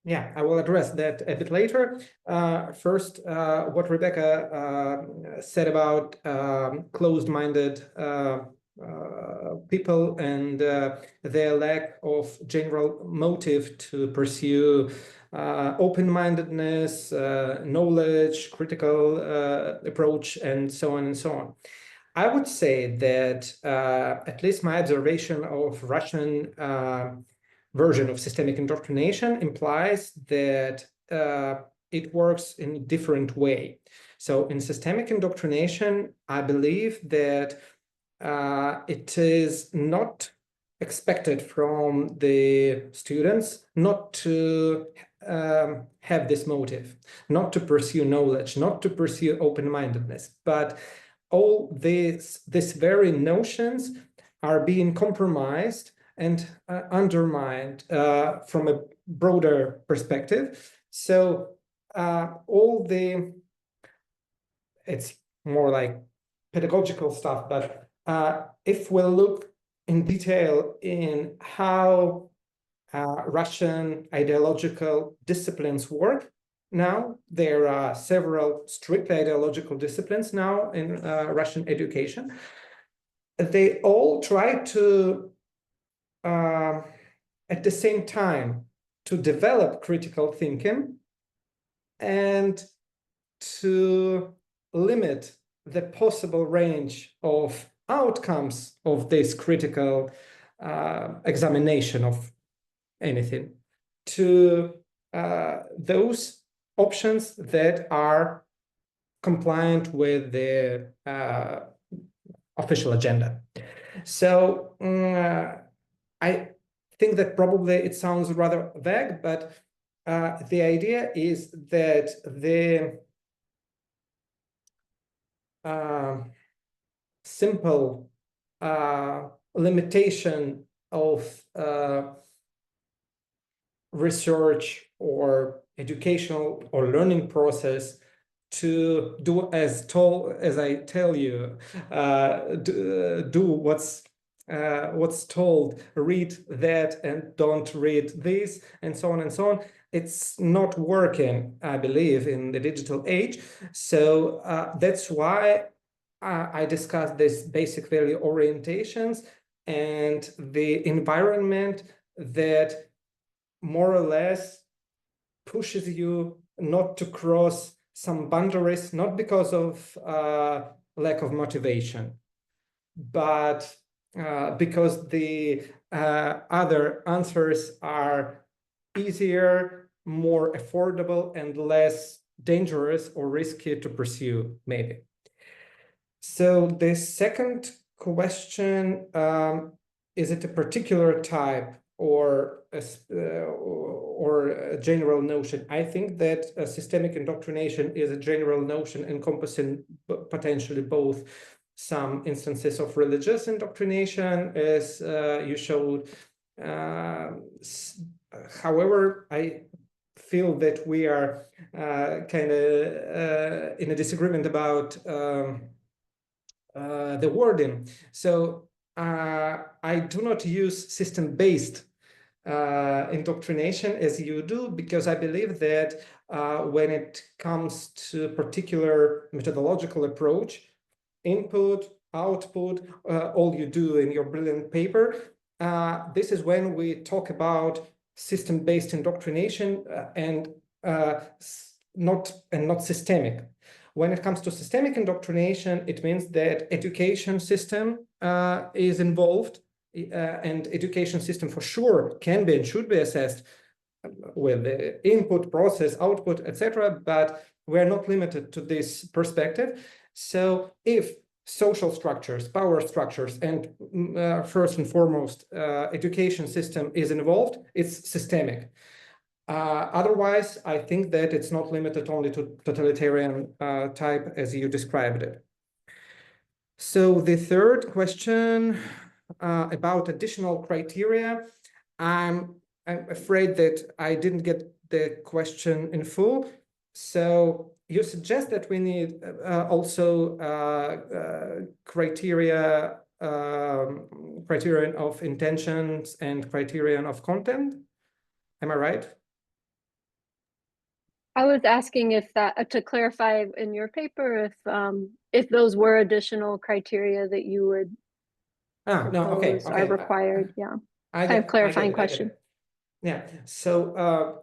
Yeah, I will address that a bit later. First, what Rebecca said about closed-minded people and their lack of general motive to pursue open-mindedness, knowledge, critical approach, and so on and so on. I would say that at least my observation of Russian version of systemic indoctrination implies that it works in a different way. So in systemic indoctrination, I believe that it is not expected from the students not to have this motive, not to pursue knowledge, not to pursue open-mindedness, but all these very notions are being compromised and undermined from a broader perspective. So it's more like pedagogical stuff, but if we look in detail in how Russian ideological disciplines work now, there are several strict ideological disciplines now in Russian education. They all try to at the same time to develop critical thinking and to limit the possible range of outcomes of this critical examination of anything to those options that are compliant with the official agenda. So I think that probably it sounds rather vague, but the idea is that the simple limitation of research or educational or learning process to do as I tell you, do what's told, read that and don't read this, and so on and so on. It's not working, I believe, in the digital age. So that's why I discussed this basic value orientations and the environment that more or less pushes you not to cross some boundaries, not because of lack of motivation, but because the other answers are easier, more affordable, and less dangerous or risky to pursue, maybe. So the second question, is it a particular type or a general notion? I think that systemic indoctrination is a general notion encompassing potentially both some instances of religious indoctrination, as you showed. However, I feel that we are kind of in a disagreement about the wording. So I do not use system-based indoctrination as you do, because I believe that when it comes to particular methodological approach, input, output, all you do in your brilliant paper, this is when we talk about system-based indoctrination and not systemic. When it comes to systemic indoctrination, it means that education system is involved, and education system for sure can be and should be assessed with the input, process, output, etc. But we're not limited to this perspective. So if social structures, power structures, and first and foremost, education system is involved, it's systemic. Otherwise, I think that it's not limited only to totalitarian type as you described it. So the third question about additional criteria, I'm afraid that I didn't get the question in full. So you suggest that we need also criterion of intentions and criterion of content. Am I right? I was asking if that, to clarify in your paper, if those were additional criteria that you would propose are required. Yeah, kind of clarifying question. Yeah, so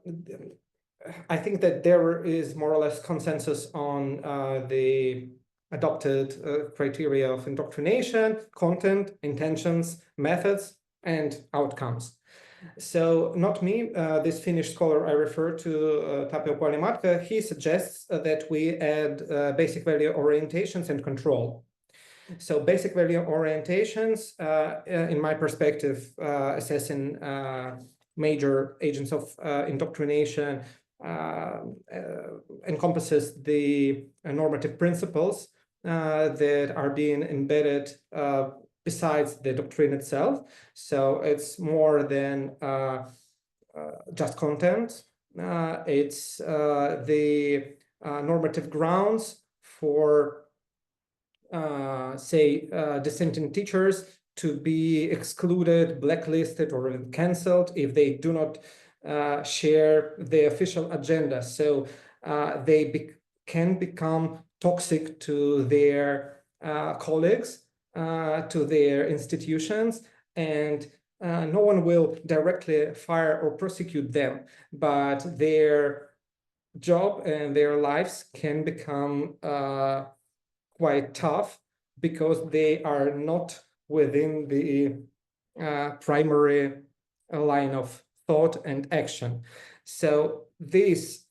I think that there is more or less consensus on the adopted criteria of indoctrination, content, intentions, methods, and outcomes. So not me, this Finnish scholar I refer to, Tapio Puolimatka, he suggests that we add basic value orientations and control. So basic value orientations, in my perspective, assessing major agents of indoctrination, encompasses the normative principles that are being embedded besides the doctrine itself. So it's more than just content. It's the normative grounds for, say, dissenting teachers to be excluded, blacklisted, or cancelled if they do not share the official agenda. So they can become toxic to their colleagues, to their institutions, and no one will directly fire or prosecute them, but their job and their lives can become quite tough because they are not within the primary line of thought and action. So these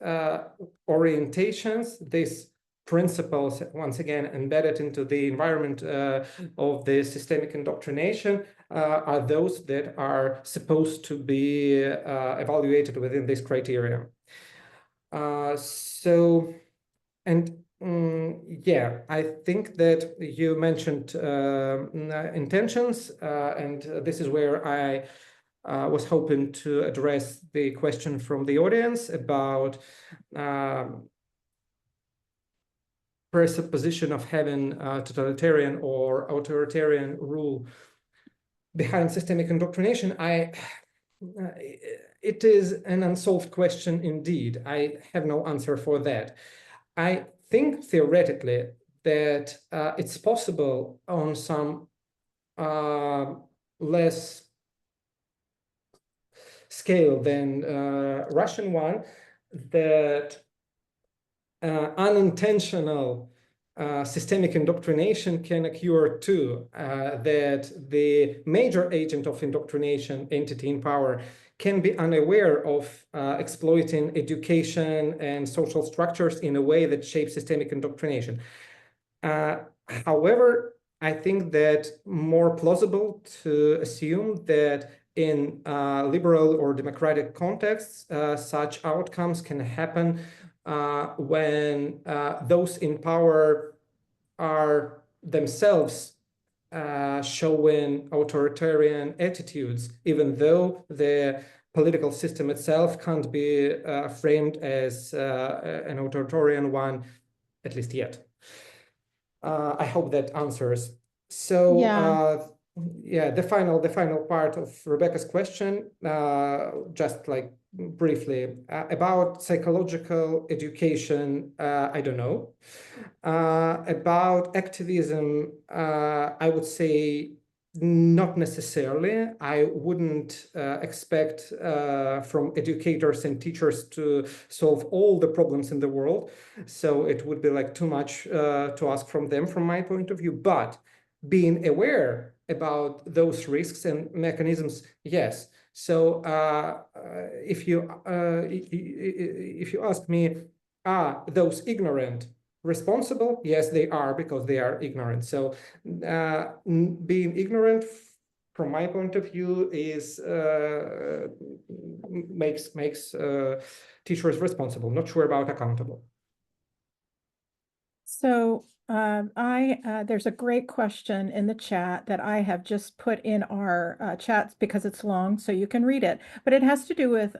orientations, these principles, once again, embedded into the environment of the systemic indoctrination are those that are supposed to be evaluated within this criteria. Yeah, I think that you mentioned intentions, and this is where I was hoping to address the question from the audience about presupposition of having totalitarian or authoritarian rule behind systemic indoctrination. It is an unsolved question indeed. I have no answer for that. I think theoretically that it's possible on some less scale than Russian one, that unintentional systemic indoctrination can occur too, that the major agent of indoctrination, entity in power, can be unaware of exploiting education and social structures in a way that shapes systemic indoctrination. However, I think that more plausible to assume that in liberal or democratic contexts, such outcomes can happen when those in power are themselves showing authoritarian attitudes, even though the political system itself can't be framed as an authoritarian one, at least yet. I hope that answers. So yeah, the final part of Rebecca's question, just like briefly about psychological education, I don't know. About activism, I would say not necessarily. I wouldn't expect from educators and teachers to solve all the problems in the world. So it would be like too much to ask from them, from my point of view. But being aware about those risks and mechanisms, yes. So if you ask me, are those ignorant responsible? Yes, they are, because they are ignorant. So being ignorant, from my point of view, is makes teachers responsible. Not sure about accountable. So there's a great question in the chat that I have just put in our chats because it's long, so you can read it. But it has to do with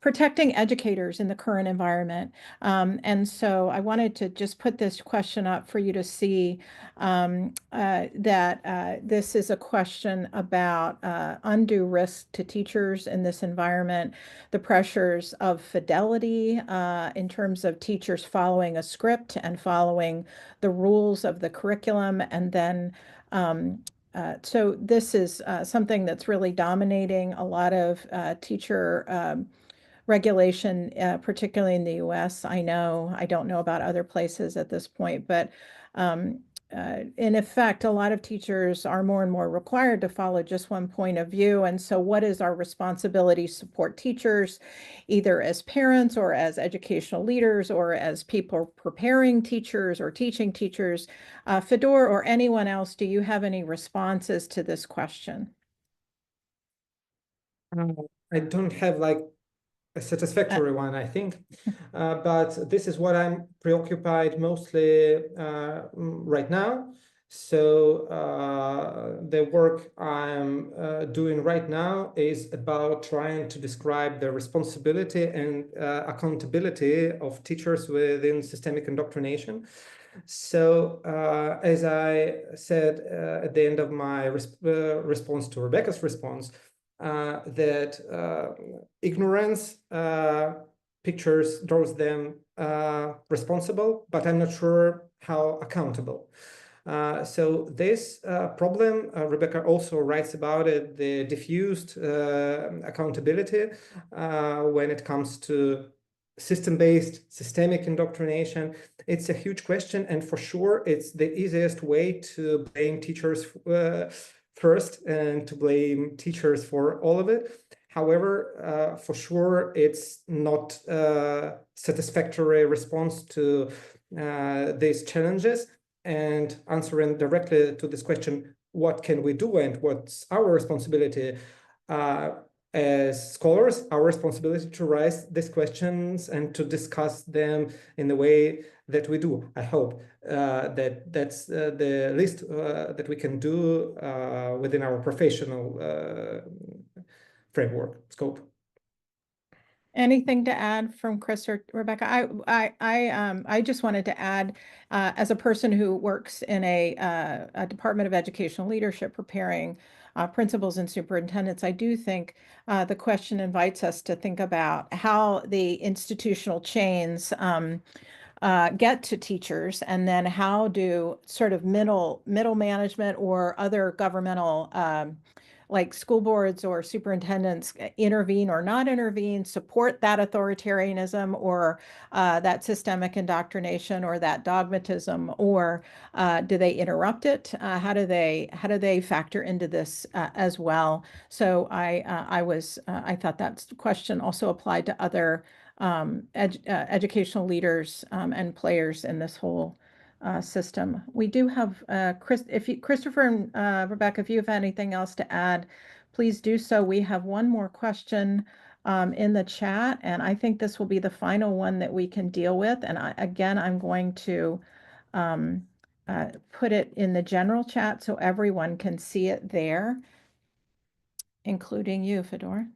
protecting educators in the current environment. And so I wanted to just put this question up for you to see that this is a question about undue risk to teachers in this environment, the pressures of fidelity in terms of teachers following a script and following the rules of the curriculum. And then, so this is something that's really dominating a lot of teacher regulation, particularly in the US. I don't know about other places at this point, but in effect, a lot of teachers are more and more required to follow just one point of view. And so what is our responsibility to support teachers, either as parents or as educational leaders or as people preparing teachers or teaching teachers? Fedor or anyone else, do you have any responses to this question? I don't have like a satisfactory one, I think, but this is what I'm preoccupied mostly right now. So the work I'm doing right now is about trying to describe the responsibility and accountability of teachers within systemic indoctrination. So as I said at the end of my response to Rebecca's response, that ignorance pictures draws them responsible, but I'm not sure how accountable. So this problem, Rebecca also writes about it, the diffused accountability when it comes to system-based systemic indoctrination. It's a huge question, and for sure it's the easiest way to blame teachers first and to blame teachers for all of it. However, for sure, it's not a satisfactory response to these challenges. And answering directly to this question, what can we do and what's our responsibility? As scholars, our responsibility to raise these questions and to discuss them in the way that we do. I hope that's the least that we can do within our professional framework scope. Anything to add from Chris or Rebecca? I just wanted to add, as a person who works in a Department of Educational Leadership preparing principals and superintendents, I do think the question invites us to think about how the institutional chains get to teachers, and then how do sort of middle management or other governmental like school boards or superintendents intervene or not intervene, support that authoritarianism or that systemic indoctrination or that dogmatism, or do they interrupt it? How do they factor into this as well? So I thought that question also applied to other educational leaders and players in this whole system. We do have Christopher and Rebecca, if you have anything else to add, please do so. We have one more question in the chat, and I think this will be the final one that we can deal with. And I'm going to put it in the general chat so everyone can see it there, including you, Fedor.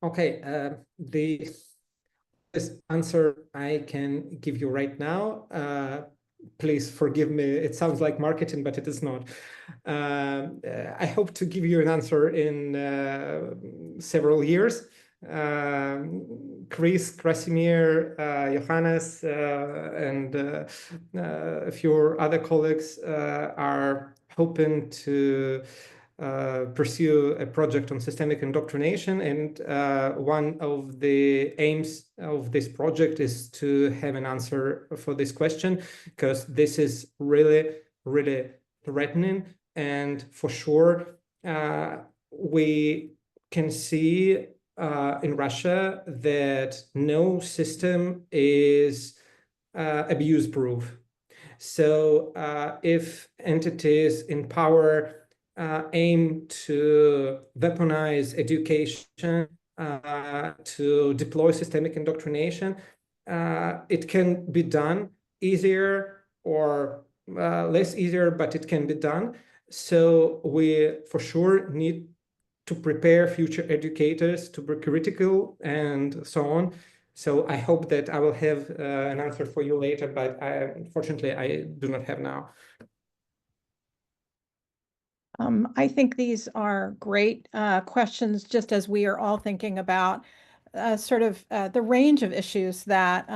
Okay, this answer I can give you right now. Please forgive me. It sounds like marketing, but it is not. I hope to give you an answer in several years. Chris, Krasimir, Johannes, and a few other colleagues are hoping to pursue a project on systemic indoctrination, and one of the aims of this project is to have an answer for this question, because this is really, really threatening. And for sure, we can see in Russia that no system is abuse-proof. So if entities in power aim to weaponize education, to deploy systemic indoctrination, it can be done easier or less easier, but it can be done. So we for sure need to prepare future educators to be critical and so on. So I hope that I will have an answer for you later, but unfortunately I do not have now. I think these are great questions, just as we are all thinking about the range of issues that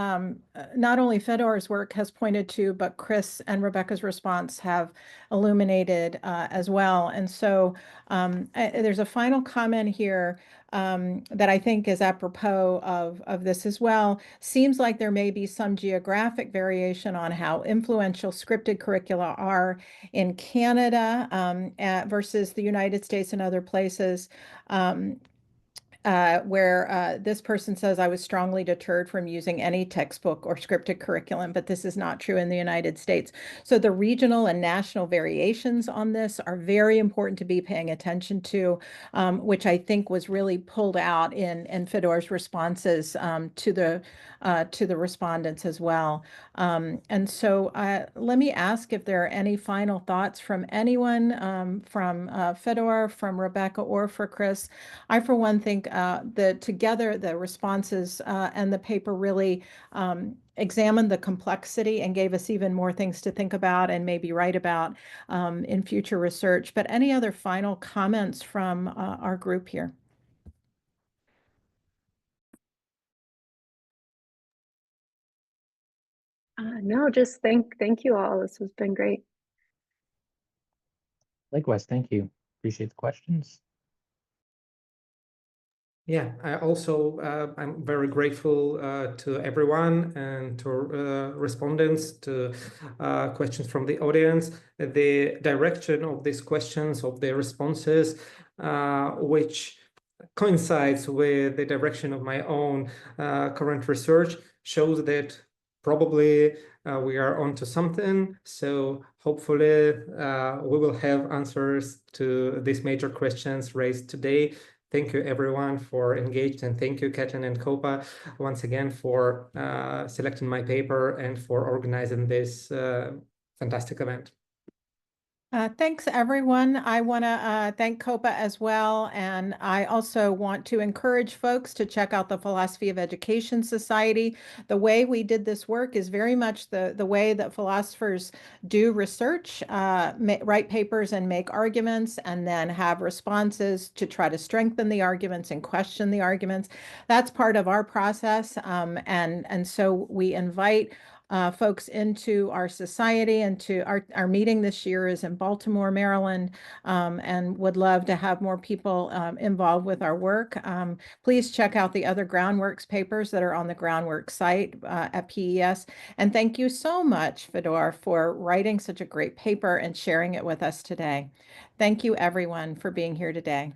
not only Fedor's work has pointed to, but Chris and Rebecca's response have illuminated as well. And so there's a final comment here that I think is apropos of this as well. Seems like there may be some geographic variation on how influential scripted curricula are in Canada versus the United States and other places. Where this person says, I was strongly deterred from using any textbook or scripted curriculum, but this is not true in the United States. So the regional and national variations on this are very important to be paying attention to, which I think was really pulled out in Fedor's responses to the respondents as well. And so let me ask if there are any final thoughts from anyone, from Fedor, from Rebecca, or for Chris. I, for one, think that together the responses and the paper really examined the complexity and gave us even more things to think about and maybe write about in future research. But any other final comments from our group here? No, just thank you all. This has been great. Likewise, thank you. Appreciate the questions. Yeah, I also I'm very grateful to everyone and to respondents, to questions from the audience. The direction of these questions, of the responses, which coincides with the direction of my own current research, shows that probably we are onto something. So hopefully we will have answers to these major questions raised today. Thank you everyone for engaged, and thank you Katin and Kopa once again for selecting my paper and for organizing this fantastic event. Thanks, everyone. I want to thank COPA as well. And I also want to encourage folks to check out the Philosophy of Education Society. The way we did this work is very much the way that philosophers do research, write papers and make arguments, and then have responses to try to strengthen the arguments and question the arguments. That's part of our process. And so we invite folks into our society, and to our meeting this year is in Baltimore, Maryland, and would love to have more people involved with our work. Please check out the other Groundworks papers that are on the Groundworks site at PES. And thank you so much, Fedor, for writing such a great paper and sharing it with us today. Thank you, everyone, for being here today.